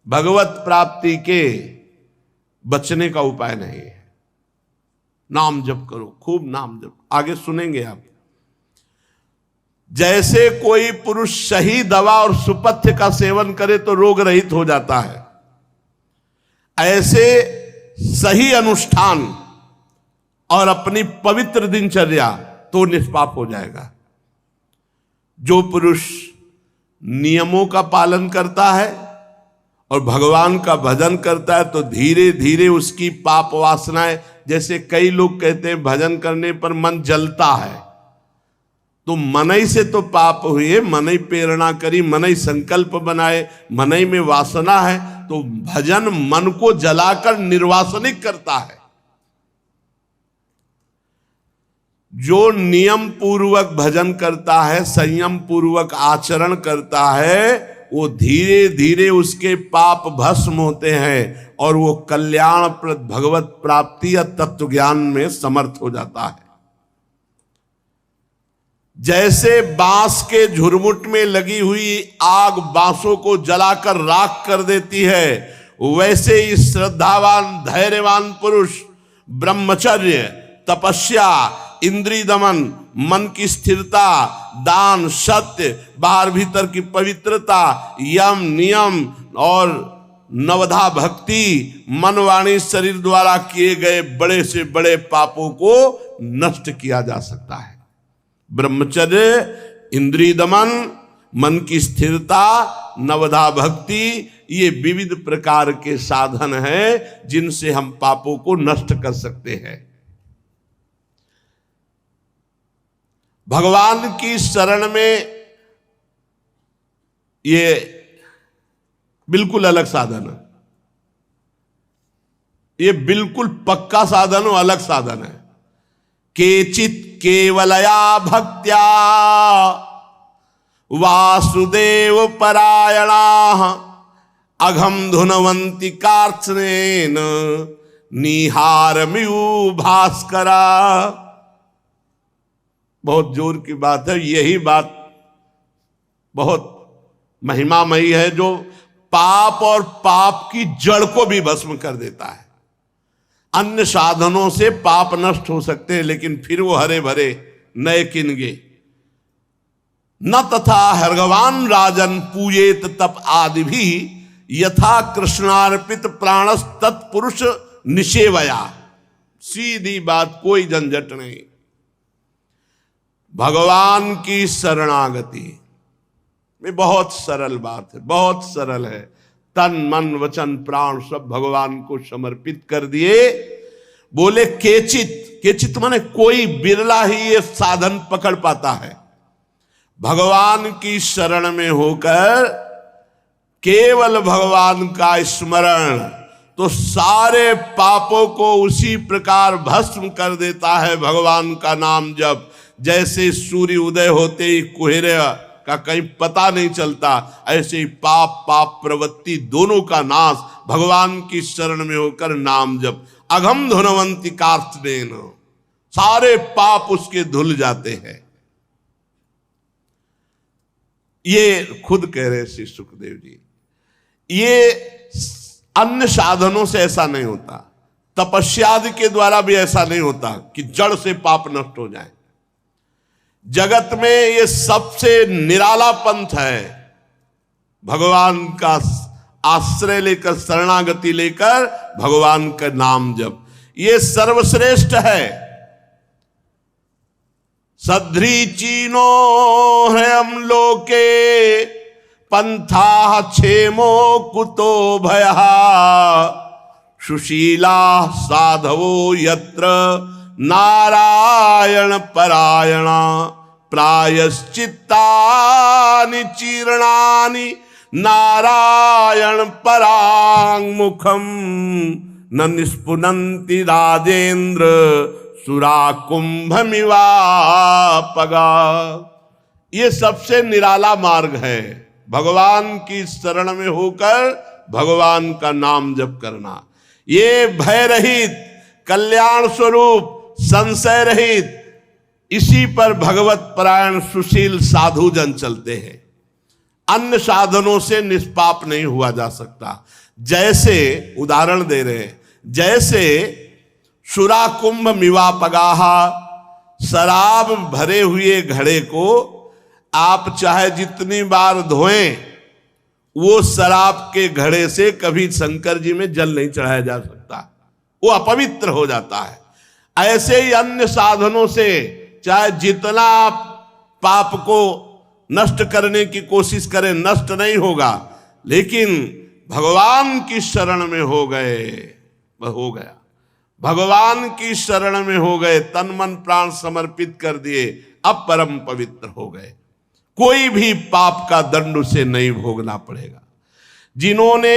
भगवत प्राप्ति के बचने का उपाय नहीं है। नाम जप करो, खूब नाम जप। आगे सुनेंगे आप। जैसे कोई पुरुष सही दवा और सुपथ्य का सेवन करे तो रोग रहित हो जाता है, ऐसे सही अनुष्ठान और अपनी पवित्र दिनचर्या तो निष्पाप हो जाएगा। जो पुरुष नियमों का पालन करता है और भगवान का भजन करता है तो धीरे धीरे उसकी पाप वासनाएं, जैसे कई लोग कहते हैं भजन करने पर मन जलता है, तो मनई से तो पाप हुए, मनई प्रेरणा करी, मनई संकल्प बनाए, मनई में वासना है, तो भजन मन को जलाकर निर्वासनिक करता है। जो नियम पूर्वक भजन करता है, संयम पूर्वक आचरण करता है, वो धीरे धीरे उसके पाप भस्म होते हैं और वो कल्याणप्रद भगवत प्राप्ति या तत्व ज्ञान में समर्थ हो जाता है। जैसे बांस के झुरमुट में लगी हुई आग बांसों को जलाकर राख कर देती है, वैसे ही श्रद्धावान धैर्यवान पुरुष ब्रह्मचर्य, तपस्या, इंद्रिय दमन, मन की स्थिरता, दान, सत्य, बाहर भीतर की पवित्रता, यम नियम और नवधा भक्ति, मन वाणी शरीर द्वारा किए गए बड़े से बड़े पापों को नष्ट किया जा सकता है। ब्रह्मचर्य, इंद्रिय दमन, मन की स्थिरता, नवधा भक्ति, ये विविध प्रकार के साधन हैं जिनसे हम पापों को नष्ट कर सकते हैं। भगवान की शरण में ये बिल्कुल अलग साधन है, ये बिल्कुल पक्का साधन और अलग साधन है। केचित केवलया भक्त्या वासुदेव परायणा अघम धुनवंती कार्त्स्नेन निहारमिउ भास्करा। बहुत जोर की बात है, यही बात बहुत महिमामयी है, जो पाप और पाप की जड़ को भी भस्म कर देता है। अन्य साधनों से पाप नष्ट हो सकते हैं, लेकिन फिर वो हरे भरे नए किनगे। न तथा हर्गवान राजन पूजेत तप आदि भी यथा कृष्णार्पित प्राणस तत्पुरुष निषेवया। सीधी बात, कोई झंझट नहीं। भगवान की शरणागति, में बहुत सरल बात है, बहुत सरल है। तन मन वचन प्राण सब भगवान को समर्पित कर दिए। बोले केचित, केचित माने कोई बिरला ही ये साधन पकड़ पाता है। भगवान की शरण में होकर केवल भगवान का स्मरण तो सारे पापों को उसी प्रकार भस्म कर देता है। भगवान का नाम जब, जैसे सूर्य उदय होते ही कुहरे का कहीं पता नहीं चलता, ऐसे ही पाप पाप प्रवृत्ति दोनों का नाश भगवान की शरण में होकर नाम जब। अघम धुनवंती कार्त्स्नेन, सारे पाप उसके धुल जाते हैं। ये खुद कह रहे श्री सुखदेव जी। ये अन्य साधनों से ऐसा नहीं होता, तपस्यादि के द्वारा भी ऐसा नहीं होता कि जड़ से पाप नष्ट हो जाए। जगत में ये सबसे निराला पंथ है, भगवान का आश्रय लेकर, शरणागति लेकर भगवान का नाम जप, ये सर्वश्रेष्ठ है। सध्रीचीनो ह्रयम लोके पंथा क्षेमो कुतो भयः सुशीला साधवो यत्र नारायण परायणा प्रायश्चित्तानि चीर्णानि नारायण पराङ्मुखम न निष्पुनन्ति राजेन्द्र सुरा कुंभमिवापगा। ये सबसे निराला मार्ग है, भगवान की शरण में होकर भगवान का नाम जप करना। ये भय रहित, कल्याण स्वरूप, संशय रहित, इसी पर भगवत परायण सुशील साधु जन चलते हैं। अन्य साधनों से निष्पाप नहीं हुआ जा सकता। जैसे उदाहरण दे रहे हैं, जैसे सुरा कुंभ मिवापगाहा, शराब भरे हुए घड़े को आप चाहे जितनी बार धोएं, वो शराब के घड़े से कभी शंकर जी में जल नहीं चढ़ाया जा सकता, वो अपवित्र हो जाता है। ऐसे ही अन्य साधनों से चाहे जितना आप पाप को नष्ट करने की कोशिश करें, नष्ट नहीं होगा। लेकिन भगवान की शरण में हो गए, वह हो गया। भगवान की शरण में हो गए, तन मन प्राण समर्पित कर दिए, अब परम पवित्र हो गए। कोई भी पाप का दंड उसे नहीं भोगना पड़ेगा। जिन्होंने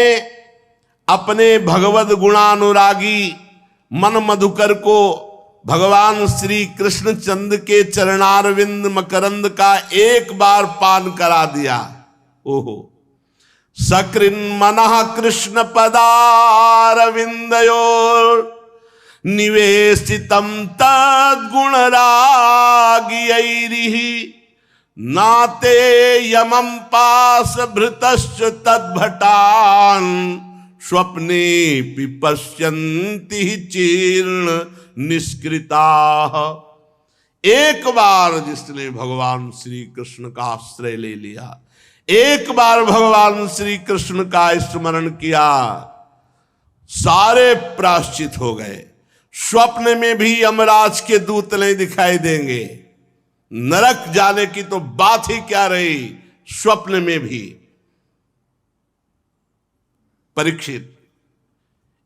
अपने भगवद गुणानुरागी मन मधुकर को भगवान श्री कृष्ण चंद्र के चरणारविंद मकरंद का एक बार पान करा दिया, ओहो, सकृन मनः कृष्ण पदारविंदयोर निवेशितम तद्गुणरागियैरिहि नाते यमं पास भृतश्च तद्भटान स्वप्ने पश्यन्ति चीर्ण निष्कृता। एक बार जिसने भगवान श्री कृष्ण का आश्रय ले लिया, एक बार भगवान श्री कृष्ण का स्मरण किया, सारे प्रायश्चित हो गए। स्वप्न में भी यमराज के दूत नहीं दिखाई देंगे, नरक जाने की तो बात ही क्या रही, स्वप्न में भी। परीक्षित,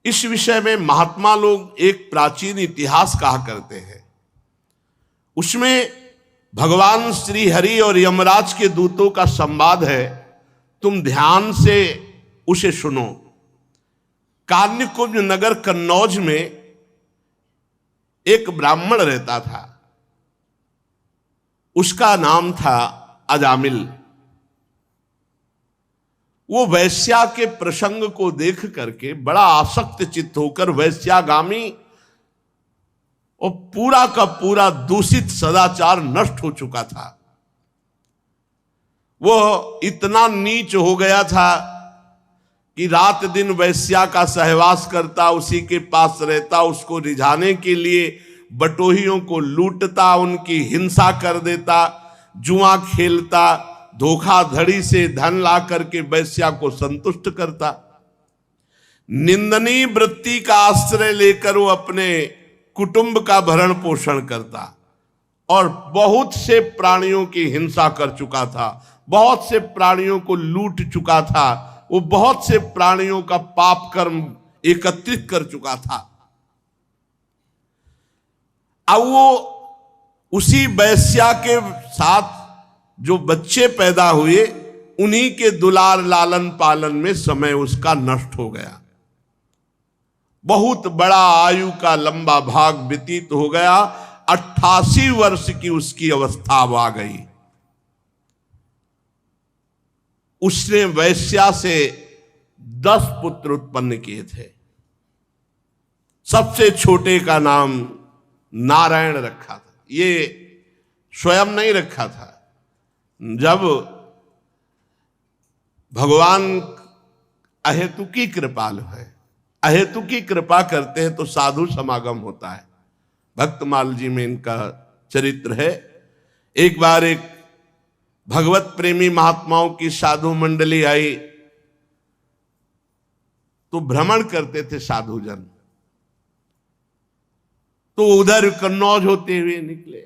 इस विषय में महात्मा लोग एक प्राचीन इतिहास कहा करते हैं। उसमें भगवान श्री हरि और यमराज के दूतों का संवाद है, तुम ध्यान से उसे सुनो। कान्यकुब्ज नगर कन्नौज में एक ब्राह्मण रहता था, उसका नाम था अजामिल। वो वैश्या के प्रसंग को देख करके बड़ा आसक्त चित्त होकर वैश्यागामी और पूरा का पूरा दूषित सदाचार नष्ट हो चुका था। वो इतना नीच हो गया था कि रात दिन वैश्या का सहवास करता, उसी के पास रहता, उसको रिझाने के लिए बटोहियों को लूटता, उनकी हिंसा कर देता, जुआ खेलता, धोखाधड़ी से धन ला करके वैश्या को संतुष्ट करता। निंदनीय वृत्ति का आश्रय लेकर वो अपने कुटुंब का भरण पोषण करता और बहुत से प्राणियों की हिंसा कर चुका था। बहुत से प्राणियों को लूट चुका था, वो बहुत से प्राणियों का पाप कर्म एकत्रित कर चुका था। अब वो उसी वैश्या के साथ जो बच्चे पैदा हुए, उन्हीं के दुलार लालन पालन में समय उसका नष्ट हो गया। बहुत बड़ा आयु का लंबा भाग व्यतीत हो गया। 88 वर्ष की उसकी अवस्था आ गई। उसने वैश्या से 10 पुत्र उत्पन्न किए थे। सबसे छोटे का नाम नारायण रखा था। ये स्वयं नहीं रखा था, जब भगवान अहेतुकी कृपालु है, अहेतुकी कृपा करते हैं तो साधु समागम होता है। भक्तमाल जी में इनका चरित्र है। एक बार एक भगवत प्रेमी महात्माओं की साधु मंडली आई, तो भ्रमण करते थे साधुजन, तो उधर कन्नौज होते हुए निकले।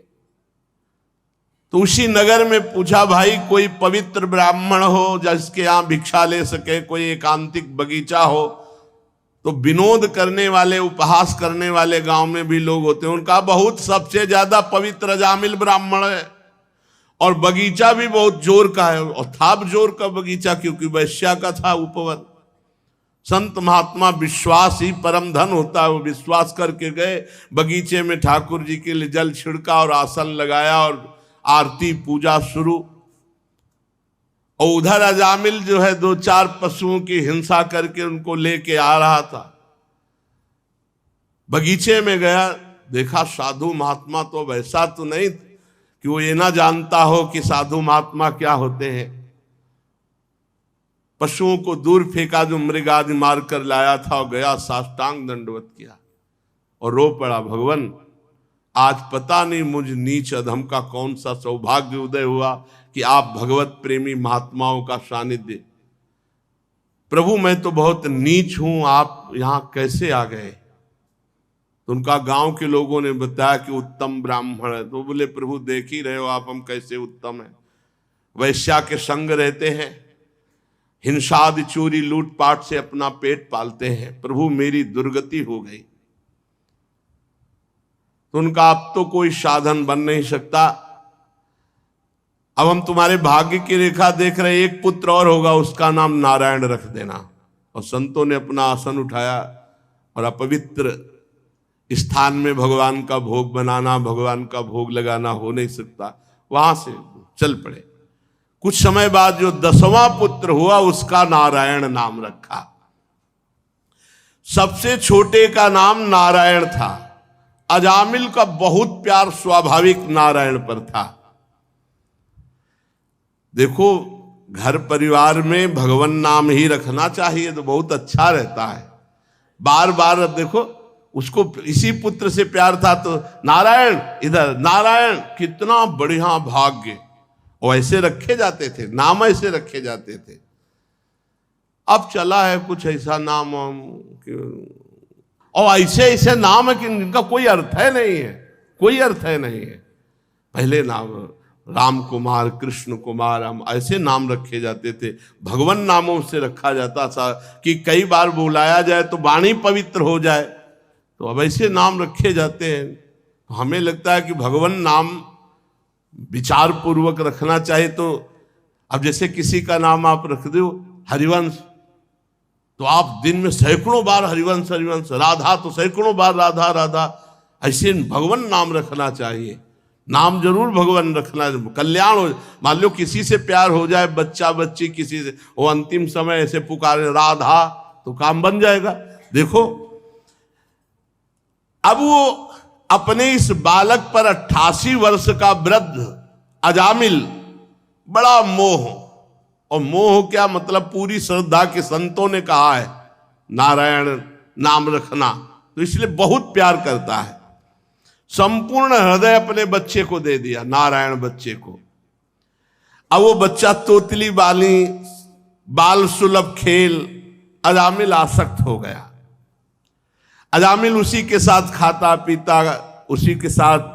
तो उसी नगर में पूछा, भाई कोई पवित्र ब्राह्मण हो जिसके यहां भिक्षा ले सके, कोई एकांतिक बगीचा हो। तो विनोद करने वाले, उपहास करने वाले गांव में भी लोग होते हैं। उनका बहुत सबसे ज्यादा पवित्र अजामिल ब्राह्मण है, और बगीचा भी बहुत जोर का है, और था जोर का बगीचा, क्योंकि वैश्या का था उपवन। संत महात्मा विश्वास ही परम धन होता है। वो विश्वास करके गए, बगीचे में ठाकुर जी के लिए जल छिड़का और आसन लगाया और आरती पूजा शुरू। और उधर अजामिल जो है 2-4 पशुओं की हिंसा करके उनको लेके आ रहा था। बगीचे में गया, देखा साधु महात्मा तो वैसा तो नहीं कि वो ये ना जानता हो कि साधु महात्मा क्या होते हैं। पशुओं को दूर फेंका जो मृग आदि मार कर लाया था, और गया साष्टांग दंडवत किया और रो पड़ा, भगवान आज पता नहीं मुझ नीच अधम का कौन सा सौभाग्य उदय हुआ कि आप भगवत प्रेमी महात्माओं का सानिध्य। प्रभु मैं तो बहुत नीच हूं, आप यहां कैसे आ गए? तो उनका गांव के लोगों ने बताया कि उत्तम ब्राह्मण है। तो बोले, प्रभु देख ही रहे हो आप, हम कैसे उत्तम हैं। वैश्या के संग रहते हैं, हिंसादि चोरी लूटपाट से अपना पेट पालते हैं। प्रभु मेरी दुर्गति हो गई। तो उनका अब तो कोई साधन बन नहीं सकता, अब हम तुम्हारे भाग्य की रेखा देख रहे, एक पुत्र और होगा, उसका नाम नारायण रख देना। और संतों ने अपना आसन उठाया और अपवित्र स्थान में भगवान का भोग बनाना, भगवान का भोग लगाना हो नहीं सकता, वहां से चल पड़े। कुछ समय बाद जो 10वां पुत्र हुआ, उसका नारायण नाम रखा। सबसे छोटे का नाम नारायण था। अजामिल का बहुत प्यार स्वाभाविक नारायण पर था। देखो, घर परिवार में भगवान नाम ही रखना चाहिए तो बहुत अच्छा रहता है। बार बार अब देखो, उसको इसी पुत्र से प्यार था तो नारायण, इधर नारायण, कितना बढ़िया भाग्य। और ऐसे रखे जाते थे, नाम ऐसे रखे जाते थे। अब चला है कुछ ऐसा नाम, और ऐसे ऐसे नाम है कि इनका कोई अर्थ है नहीं है, कोई अर्थ है नहीं है। पहले नाम राम कुमार, कृष्ण कुमार, हम ऐसे नाम रखे जाते थे। भगवान नामों से रखा जाता था कि कई बार बुलाया जाए तो वाणी पवित्र हो जाए। तो अब ऐसे नाम रखे जाते हैं। तो हमें लगता है कि भगवान नाम विचार पूर्वक रखना चाहिए। तो अब जैसे किसी का नाम आप रख दो हरिवंश, तो आप दिन में सैकड़ों बार हरिवंश हरिवंश, राधा तो सैकड़ों बार राधा राधा, ऐसे भगवान नाम रखना चाहिए। नाम जरूर भगवान रखना, कल्याण हो। मान लो किसी से प्यार हो जाए, बच्चा बच्ची किसी से, वो अंतिम समय ऐसे पुकारे राधा, तो काम बन जाएगा। देखो, अब वो अपने इस बालक पर 88 वर्ष का वृद्ध अजामिल बड़ा मोह, और मोह क्या मतलब, पूरी श्रद्धा के संतों ने कहा है नारायण नाम रखना, तो इसलिए बहुत प्यार करता है। संपूर्ण हृदय अपने बच्चे को दे दिया, नारायण बच्चे को। अब वो बच्चा तोतली बाली, बाल सुलभ खेल, अजामिल आसक्त हो गया। अजामिल उसी के साथ खाता पीता, उसी के साथ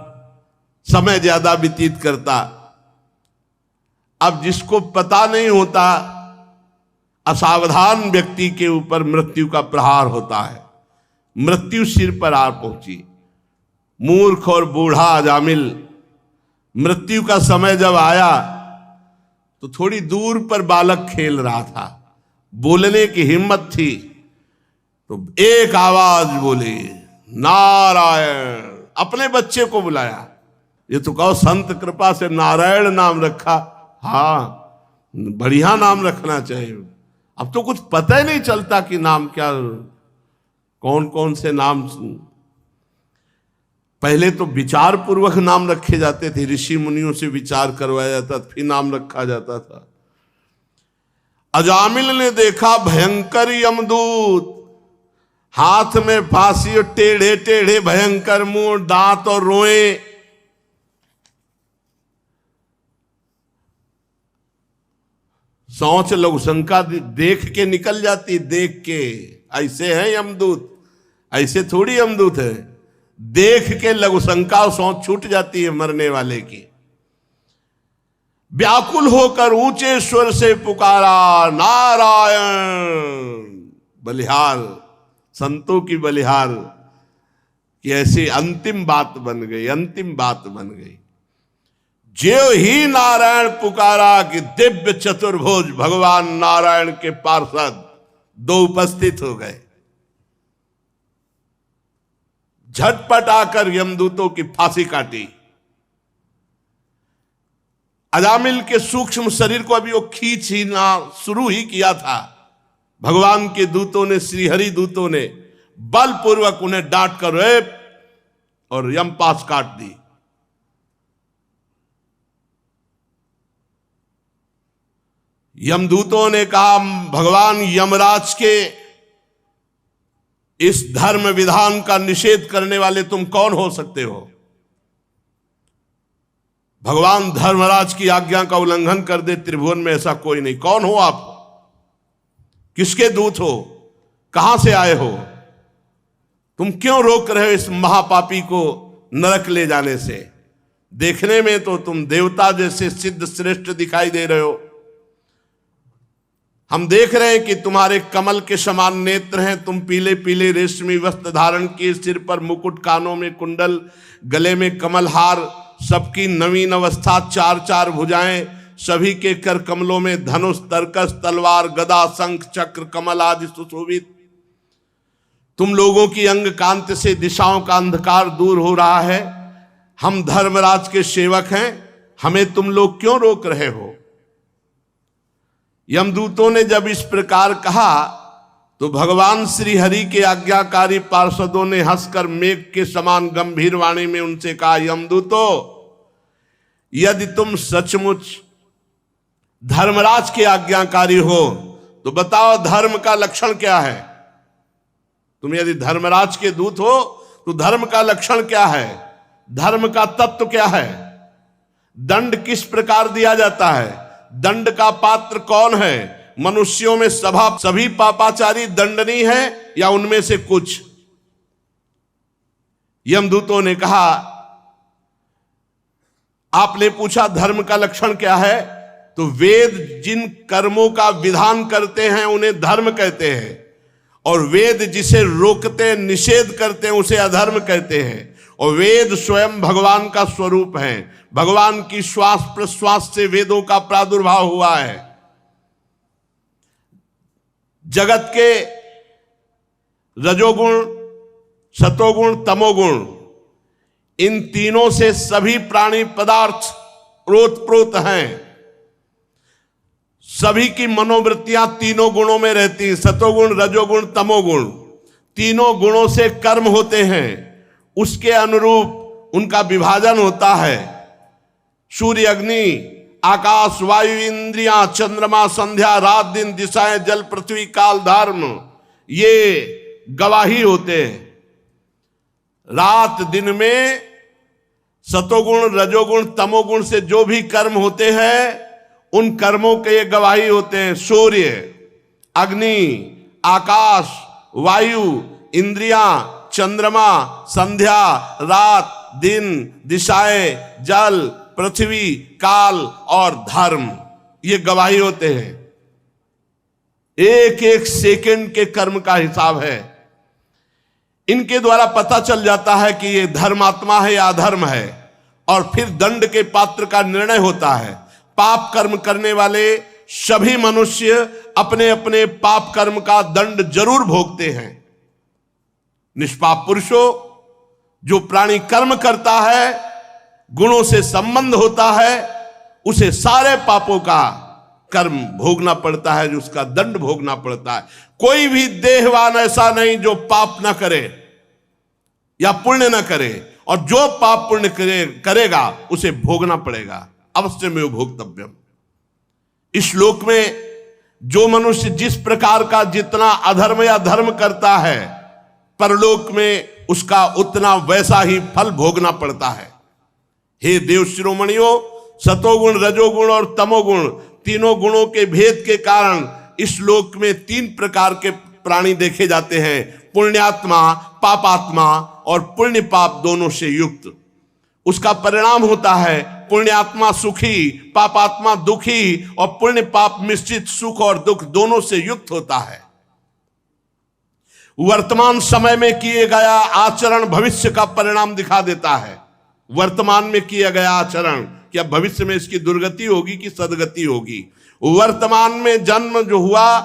समय ज्यादा व्यतीत करता। अब जिसको पता नहीं होता, असावधान व्यक्ति के ऊपर मृत्यु का प्रहार होता है, मृत्यु सिर पर आ पहुंची। मूर्ख और बूढ़ा अजामिल, मृत्यु का समय जब आया तो थोड़ी दूर पर बालक खेल रहा था, बोलने की हिम्मत थी तो एक आवाज बोली, नारायण। अपने बच्चे को बुलाया। ये तो कहो संत कृपा से नारायण नाम रखा, हाँ बढ़िया नाम रखना चाहिए। अब तो कुछ पता ही नहीं चलता कि नाम क्या, कौन कौन से नाम। पहले तो विचार पूर्वक नाम रखे जाते थे, ऋषि मुनियों से विचार करवाया जाता फिर नाम रखा जाता था। अजामिल ने देखा भयंकर यमदूत, हाथ में फांसी और टेढ़े टेढ़े भयंकर मुंह, दांत और रोए। सोच लघु शंका देख के निकल जाती, देख के ऐसे है यमदूत, ऐसे थोड़ी यमदूत है। देख के लघु शंका और सोच छूट जाती है मरने वाले की। व्याकुल होकर ऊंचे स्वर से पुकारा, नारायण। बलिहार, संतों की बलिहार कि ऐसी अंतिम बात बन गई, अंतिम बात बन गई। ज्यों ही नारायण पुकारा कि दिव्य चतुर्भुज भगवान नारायण के पार्षद दो उपस्थित हो गए। झटपट आकर यमदूतों की फांसी काटी। अजामिल के सूक्ष्म शरीर को अभी वो खींच ही ना शुरू ही किया था, भगवान के दूतों ने, श्रीहरि दूतों ने बलपूर्वक उन्हें डांट कर और यमपाश काट दी। यमदूतों ने कहा, भगवान यमराज के इस धर्म विधान का निषेध करने वाले तुम कौन हो सकते हो? भगवान धर्मराज की आज्ञा का उल्लंघन कर दे त्रिभुवन में ऐसा कोई नहीं। कौन हो आप? किसके दूत हो? कहां से आए हो? तुम क्यों रोक रहे हो इस महापापी को नरक ले जाने से? देखने में तो तुम देवता जैसे सिद्ध श्रेष्ठ दिखाई दे रहे हो। हम देख रहे हैं कि तुम्हारे कमल के समान नेत्र हैं, तुम पीले पीले रेशमी वस्त्र धारण किए, सिर पर मुकुट, कानों में कुंडल, गले में कमल हार, सबकी नवीन अवस्था, चार चार भुजाएं, सभी के कर कमलों में धनुष, तरकस, तलवार, गदा, शंख, चक्र, कमल आदि सुशोभित। तुम लोगों की अंग कांति से दिशाओं का अंधकार दूर हो रहा है। हम धर्मराज के सेवक हैं, हमें तुम लोग क्यों रोक रहे हो? यमदूतों ने जब इस प्रकार कहा तो भगवान श्री हरि के आज्ञाकारी पार्षदों ने हंसकर मेघ के समान गंभीर वाणी में उनसे कहा, यमदूतों, यदि तुम सचमुच धर्मराज के आज्ञाकारी हो तो बताओ धर्म का लक्षण क्या है? तुम यदि धर्मराज के दूत हो तो धर्म का लक्षण क्या है? धर्म का तत्व क्या है? दंड किस प्रकार दिया जाता है? दंड का पात्र कौन है? मनुष्यों में सभी पापाचारी दंडनीय है या उनमें से कुछ? यमदूतों ने कहा, आपने पूछा धर्म का लक्षण क्या है, तो वेद जिन कर्मों का विधान करते हैं उन्हें धर्म कहते हैं, और वेद जिसे रोकते निषेध करते हैं उसे अधर्म कहते हैं। और वेद स्वयं भगवान का स्वरूप है। भगवान की श्वास प्रश्वास से वेदों का प्रादुर्भाव हुआ है। जगत के रजोगुण, सतोगुण, तमोगुण, इन तीनों से सभी प्राणी पदार्थ ओतप्रोत हैं। सभी की मनोवृत्तियां तीनों गुणों में रहती हैं, सतोगुण, रजोगुण, तमोगुण। तीनों गुणों से कर्म होते हैं, उसके अनुरूप उनका विभाजन होता है। सूर्य, अग्नि, आकाश, वायु, इंद्रियां, चंद्रमा, संध्या, रात दिन, दिशाएं, जल, पृथ्वी, काल, धर्म, ये गवाही होते हैं। रात दिन में सतोगुण, रजोगुण, तमोगुण से जो भी कर्म होते हैं उन कर्मों के ये गवाही होते हैं। सूर्य, अग्नि, आकाश, वायु, इंद्रियां, चंद्रमा, संध्या, रात दिन, दिशाएं, जल, पृथ्वी, काल और धर्म। ये गवाही होते हैं। एक एक सेकंड के कर्म का हिसाब है। इनके द्वारा पता चल जाता है कि ये धर्मात्मा है या अधर्म है, और फिर दंड के पात्र का निर्णय होता है। पाप कर्म करने वाले सभी मनुष्य अपने अपने पाप कर्म का दंड जरूर भोगते हैं। निष्पाप पुरुषों, जो प्राणी कर्म करता है, गुणों से संबंध होता है, उसे सारे पापों का कर्म भोगना पड़ता है, जो उसका दंड भोगना पड़ता है। कोई भी देहवान ऐसा नहीं जो पाप ना करे या पुण्य ना करे, और जो पाप पुण्य करेगा उसे भोगना पड़ेगा, अवश्य में भोक्तव्यम। इस श्लोक में जो मनुष्य जिस प्रकार का जितना अधर्म या धर्म करता है, परलोक में उसका उतना वैसा ही फल भोगना पड़ता है। हे देव शिरोमणियों, सतोगुण, रजोगुण और तमोगुण, तीनों गुणों के भेद के कारण इस लोक में तीन प्रकार के प्राणी देखे जाते हैं: पुण्यात्मा, पापात्मा और पुण्य पाप दोनों से युक्त। उसका परिणाम होता है पुण्यात्मा सुखी, पापात्मा दुखी, और पुण्य पाप मिश्रित सुख और दुख दोनों से युक्त होता है। वर्तमान समय में किए गया आचरण भविष्य का परिणाम दिखा देता है। वर्तमान में किया गया आचरण क्या भविष्य में इसकी दुर्गति होगी कि सदगति होगी। वर्तमान में जन्म जो हुआ,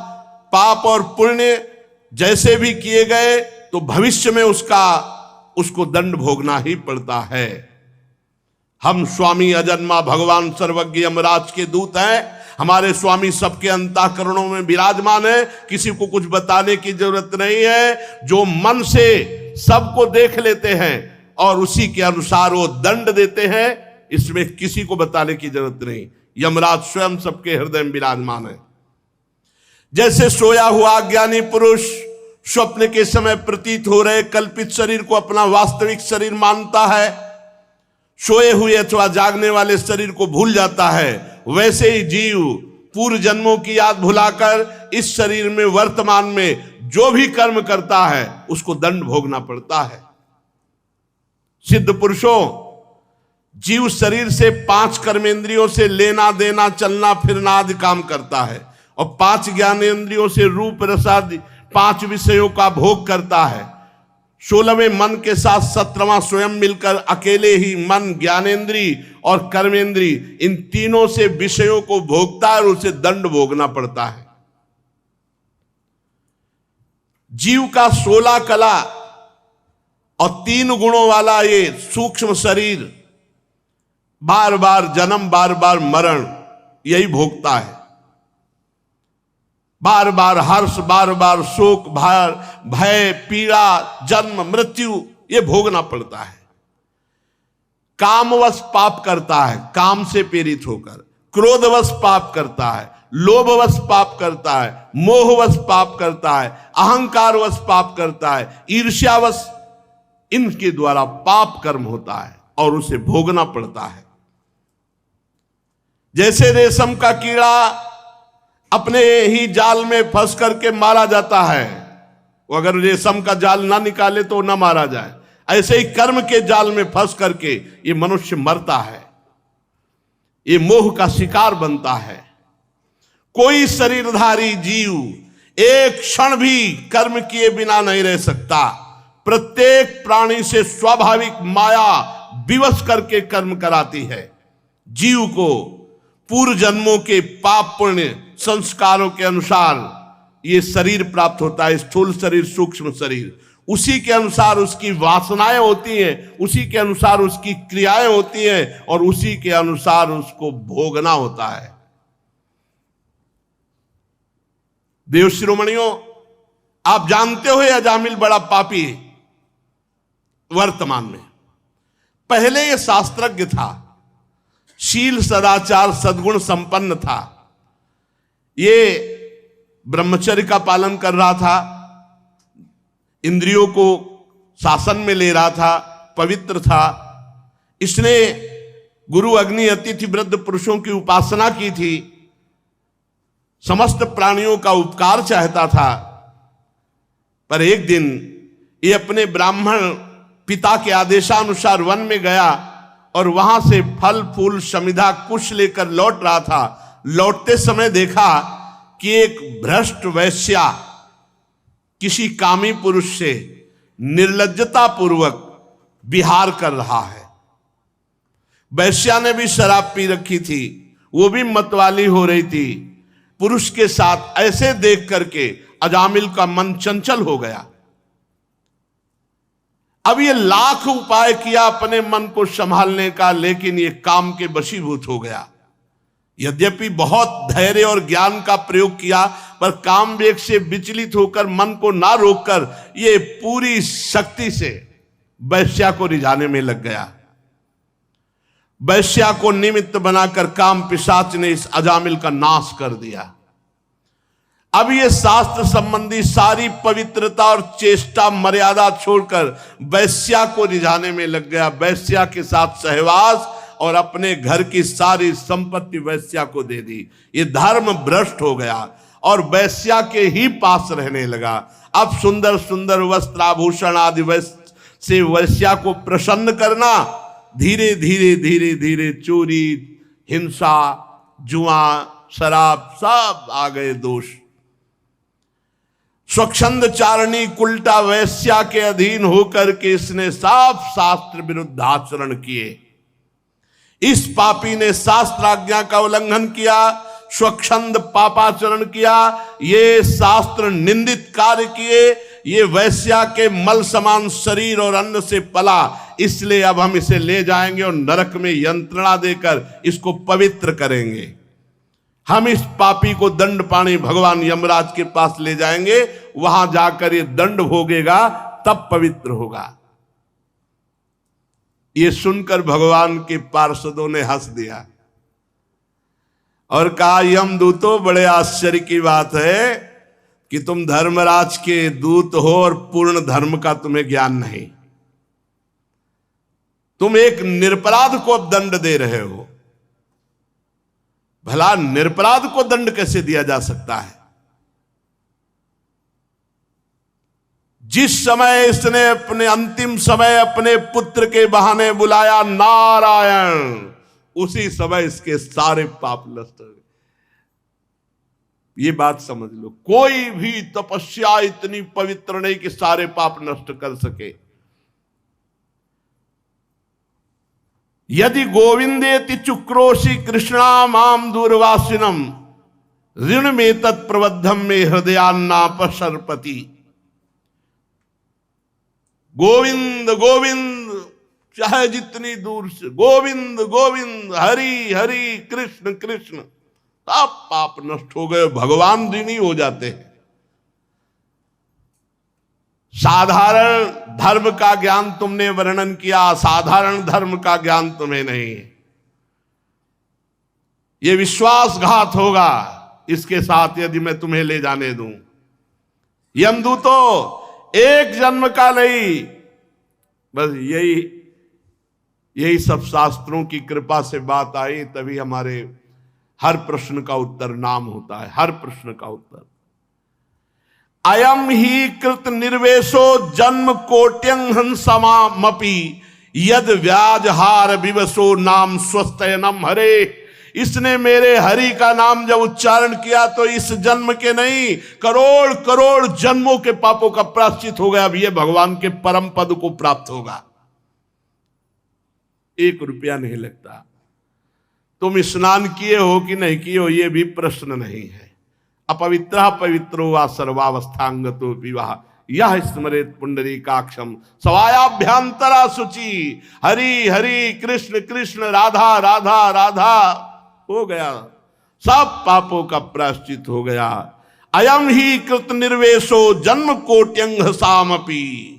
पाप और पुण्य जैसे भी किए गए, तो भविष्य में उसको दंड भोगना ही पड़ता है। हम स्वामी अजन्मा भगवान सर्वज्ञ यमराज के दूत हैं। हमारे स्वामी सबके अंतःकरणों में विराजमान है, किसी को कुछ बताने की जरूरत नहीं है। जो मन से सबको देख लेते हैं और उसी के अनुसार वो दंड देते हैं, इसमें किसी को बताने की जरूरत नहीं। यमराज स्वयं सबके हृदय में विराजमान है। जैसे सोया हुआ ज्ञानी पुरुष स्वप्न के समय प्रतीत हो रहे कल्पित शरीर को अपना वास्तविक शरीर मानता है, सोए हुए अथवा जागने वाले शरीर को भूल जाता है, वैसे ही जीव पूर्व जन्मों की याद भुलाकर इस शरीर में वर्तमान में जो भी कर्म करता है उसको दंड भोगना पड़ता है। सिद्ध पुरुषों, जीव शरीर से 5 कर्मेंद्रियों से लेना देना, चलना फिरना आदि काम करता है, और 5 ज्ञानेंद्रियों से रूप रसादि 5 विषयों का भोग करता है। 16वें मन के साथ 17वां स्वयं मिलकर अकेले ही मन, ज्ञानेंद्री और कर्मेंद्री, इन तीनों से विषयों को भोगता है और उसे दंड भोगना पड़ता है। जीव का 16 कला और 3 गुणों वाला ये सूक्ष्म शरीर बार बार जन्म, बार बार मरण यही भोगता है। बार बार हर्ष, बार बार शोक, भय, पीड़ा, जन्म, मृत्यु ये भोगना पड़ता है। कामवश पाप करता है, काम से प्रेरित होकर, क्रोधवश पाप करता है, लोभवश पाप करता है, मोहवश पाप करता है, अहंकारवश पाप करता है, ईर्ष्यावश, इनके द्वारा पाप कर्म होता है और उसे भोगना पड़ता है। जैसे रेशम का कीड़ा अपने ही जाल में फंस करके मारा जाता है, वो अगर रेशम का जाल ना निकाले तो ना मारा जाए, ऐसे ही कर्म के जाल में फंस करके ये मनुष्य मरता है, ये मोह का शिकार बनता है। कोई शरीरधारी जीव एक क्षण भी कर्म किए बिना नहीं रह सकता। प्रत्येक प्राणी से स्वाभाविक माया विवश करके कर्म कराती है। जीव को पूर्व जन्मों के पाप पुण्य संस्कारों के अनुसार ये शरीर प्राप्त होता है, स्थूल शरीर, सूक्ष्म शरीर। उसी के अनुसार उसकी वासनाएं होती हैं, उसी के अनुसार उसकी क्रियाएं होती हैं, और उसी के अनुसार उसको भोगना होता है। देव शिरोमणियों, आप जानते हो अजामिल बड़ा पापी है वर्तमान में। पहले ये शास्त्रज्ञ था, शील सदाचार सद्गुण संपन्न था, ये ब्रह्मचर्य का पालन कर रहा था, इंद्रियों को शासन में ले रहा था, पवित्र था। इसने गुरु अग्नि अतिथि वृद्ध पुरुषों की उपासना की थी, समस्त प्राणियों का उपकार चाहता था। पर एक दिन ये अपने ब्राह्मण पिता के आदेशानुसार वन में गया और वहां से फल फूल समिधा कुश लेकर लौट रहा था। लौटते समय देखा कि एक भ्रष्ट वैश्या किसी कामी पुरुष से निर्लज्जता पूर्वक विहार कर रहा है। वैश्या ने भी शराब पी रखी थी, वो भी मतवाली हो रही थी। पुरुष के साथ ऐसे देख करके अजामिल का मन चंचल हो गया। अब ये लाख उपाय किया अपने मन को संभालने का, लेकिन ये काम के वशीभूत हो गया। यद्यपि बहुत धैर्य और ज्ञान का प्रयोग किया, पर काम वेग से विचलित होकर मन को ना रोककर ये पूरी शक्ति से वैश्या को रिझाने में लग गया। वैश्या को निमित्त बनाकर काम पिशाच ने इस अजामिल का नाश कर दिया। अब ये शास्त्र संबंधी सारी पवित्रता और चेष्टा मर्यादा छोड़कर वैश्या को रिझाने में लग गया। वैश्या के साथ सहवास और अपने घर की सारी संपत्ति वैश्या को दे दी। ये धर्म भ्रष्ट हो गया और वैश्या के ही पास रहने लगा। अब सुंदर सुंदर वस्त्र आभूषण आदि से वैश्या को प्रसन्न करना, धीरे धीरे धीरे धीरे चोरी, हिंसा, जुआ, शराब सब आ गए दोष। स्वच्छंद चारणी कुलटा वैश्या के अधीन होकर के इसने साफ शास्त्र विरुद्ध आचरण किए। इस पापी ने शास्त्राज्ञा का उल्लंघन किया, स्वच्छंद पापाचरण किया, ये शास्त्र निंदित कार्य किए। ये वैश्या के मल समान शरीर और अन्न से पला, इसलिए अब हम इसे ले जाएंगे और नरक में यंत्रणा देकर इसको पवित्र करेंगे। हम इस पापी को दंड पाने भगवान यमराज के पास ले जाएंगे, वहां जाकर ये दंड भोगेगा, तब पवित्र होगा। ये सुनकर भगवान के पार्षदों ने हंस दिया और कहा, यमदूतों, बड़े आश्चर्य की बात है कि तुम धर्मराज के दूत हो और पूर्ण धर्म का तुम्हें ज्ञान नहीं। तुम एक निरपराध को दंड दे रहे हो। भला निरपराध को दंड कैसे दिया जा सकता है? जिस समय इसने अपने अंतिम समय अपने पुत्र के बहाने बुलाया नारायण, उसी समय इसके सारे पाप नष्ट हो गए। ये बात समझ लो, कोई भी तपस्या इतनी पवित्र नहीं कि सारे पाप नष्ट कर सके। यदि गोविंदेति चुक्रोशी कृष्णा माम दूरवासिनम ऋण में तत्प्रबद्धम में हृदयान्नापशर्पति। गोविंद गोविंद, चाहे जितनी दूर से गोविंद गोविंद, हरि हरि, कृष्ण कृष्ण, सब पाप नष्ट हो गए, भगवान ऋणी हो जाते हैं। साधारण धर्म का ज्ञान तुमने वर्णन किया, साधारण धर्म का ज्ञान तुम्हें नहीं। ये विश्वासघात होगा इसके साथ यदि मैं तुम्हें ले जाने दूं। यमदूतों, एक जन्म का नहीं, बस यही सब शास्त्रों की कृपा से बात आई, तभी हमारे हर प्रश्न का उत्तर नाम होता है। हर प्रश्न का उत्तर अयम ही कृत निर्वेशो जन्म कोट्यंग हंसमामपि यद व्याजहार विवशो नाम स्वस्तयनम हरे। इसने मेरे हरि का नाम जब उच्चारण किया तो इस जन्म के नहीं, करोड़ करोड़ जन्मों के पापों का प्रायश्चित हो गया। अब ये भगवान के परम पद को प्राप्त होगा, 1 रुपया नहीं लगता। तुम स्नान किए हो कि नहीं किए हो ये भी प्रश्न नहीं है। अपवित्र पवित्रो वा सर्वावस्थांगतो विवाह यह स्मरेत पुंडरीकाक्षम सवायाभ्यंतरा शुचि। हरि हरि, कृष्ण कृष्ण, राधा राधा राधा, हो गया, सब पापों का प्रायश्चित हो गया। अयम ही कृत निर्वेशो जन्म कोट्यंग सामपि,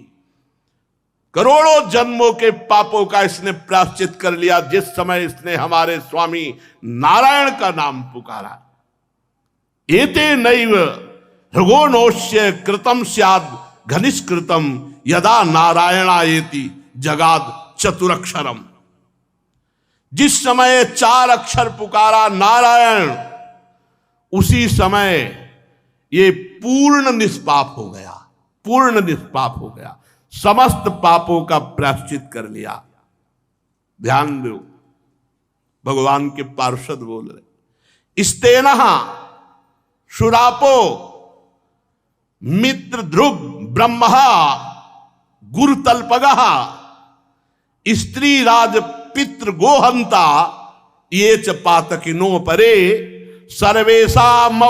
करोड़ों जन्मों के पापों का इसने प्रायश्चित कर लिया जिस समय इसने हमारे स्वामी नारायण का नाम पुकारा। एते नैव हृगोनोष्य कृतम स्याद घनिष्कृतम यदा नारायणायेति जगाद चतुरक्षरम। जिस समय 4 अक्षर पुकारा नारायण, उसी समय ये पूर्ण निष्पाप हो गया, पूर्ण निष्पाप हो गया, समस्त पापों का प्रायश्चित कर लिया। ध्यान दो, भगवान के पार्षद बोल रहे, स्तेनः शुरापो मित्र ध्रुव ब्रह्म गुरुतल्पगः स्त्री राज पितृ गोहंता ये च पातकिनो परे सर्वेशामप्यघवता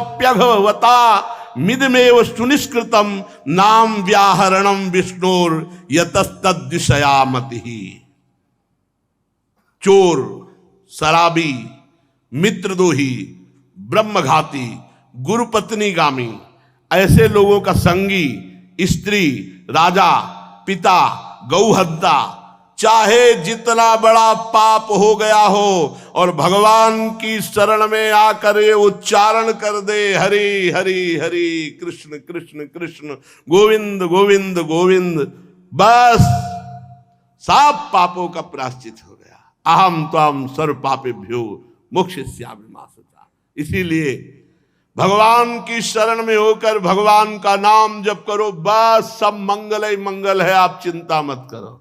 मिदमेव सुनिष्कृतम नाम व्याहरणम विष्णुर यतस्तद्विषयामति। चोर, शराबी, मित्रद्रोही, ब्रह्मघाती, गुरुपत्नीगामी, ऐसे लोगों का संगी, स्त्री, राजा, पिता, गौहत्या, चाहे जितना बड़ा पाप हो गया हो और भगवान की शरण में आकर ये उच्चारण कर दे हरि हरि हरि कृष्ण कृष्ण कृष्ण गोविंद गोविंद गोविंद, बस सब पापों का प्रायश्चित हो गया। अहम त्वाम सर्व पापेभ्यो मोक्षयिष्यामि मा शुचः। इसीलिए भगवान की शरण में होकर भगवान का नाम जप करो, बस सब मंगल ही मंगल है, आप चिंता मत करो।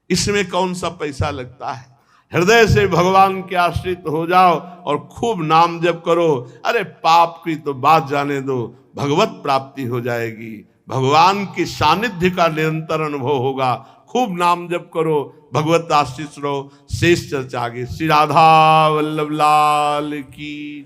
इसमें कौन सा पैसा लगता है। हृदय से भगवान के आश्रित हो जाओ और खूब नाम जप करो। अरे पाप की तो बात जाने दो, भगवत प्राप्ति हो जाएगी, भगवान की सानिध्य का निरंतर अनुभव होगा। खूब नाम जप करो, भगवत आश्रित रहो। शेष चर्चा आगे। श्री राधा वल्लभ लाल की।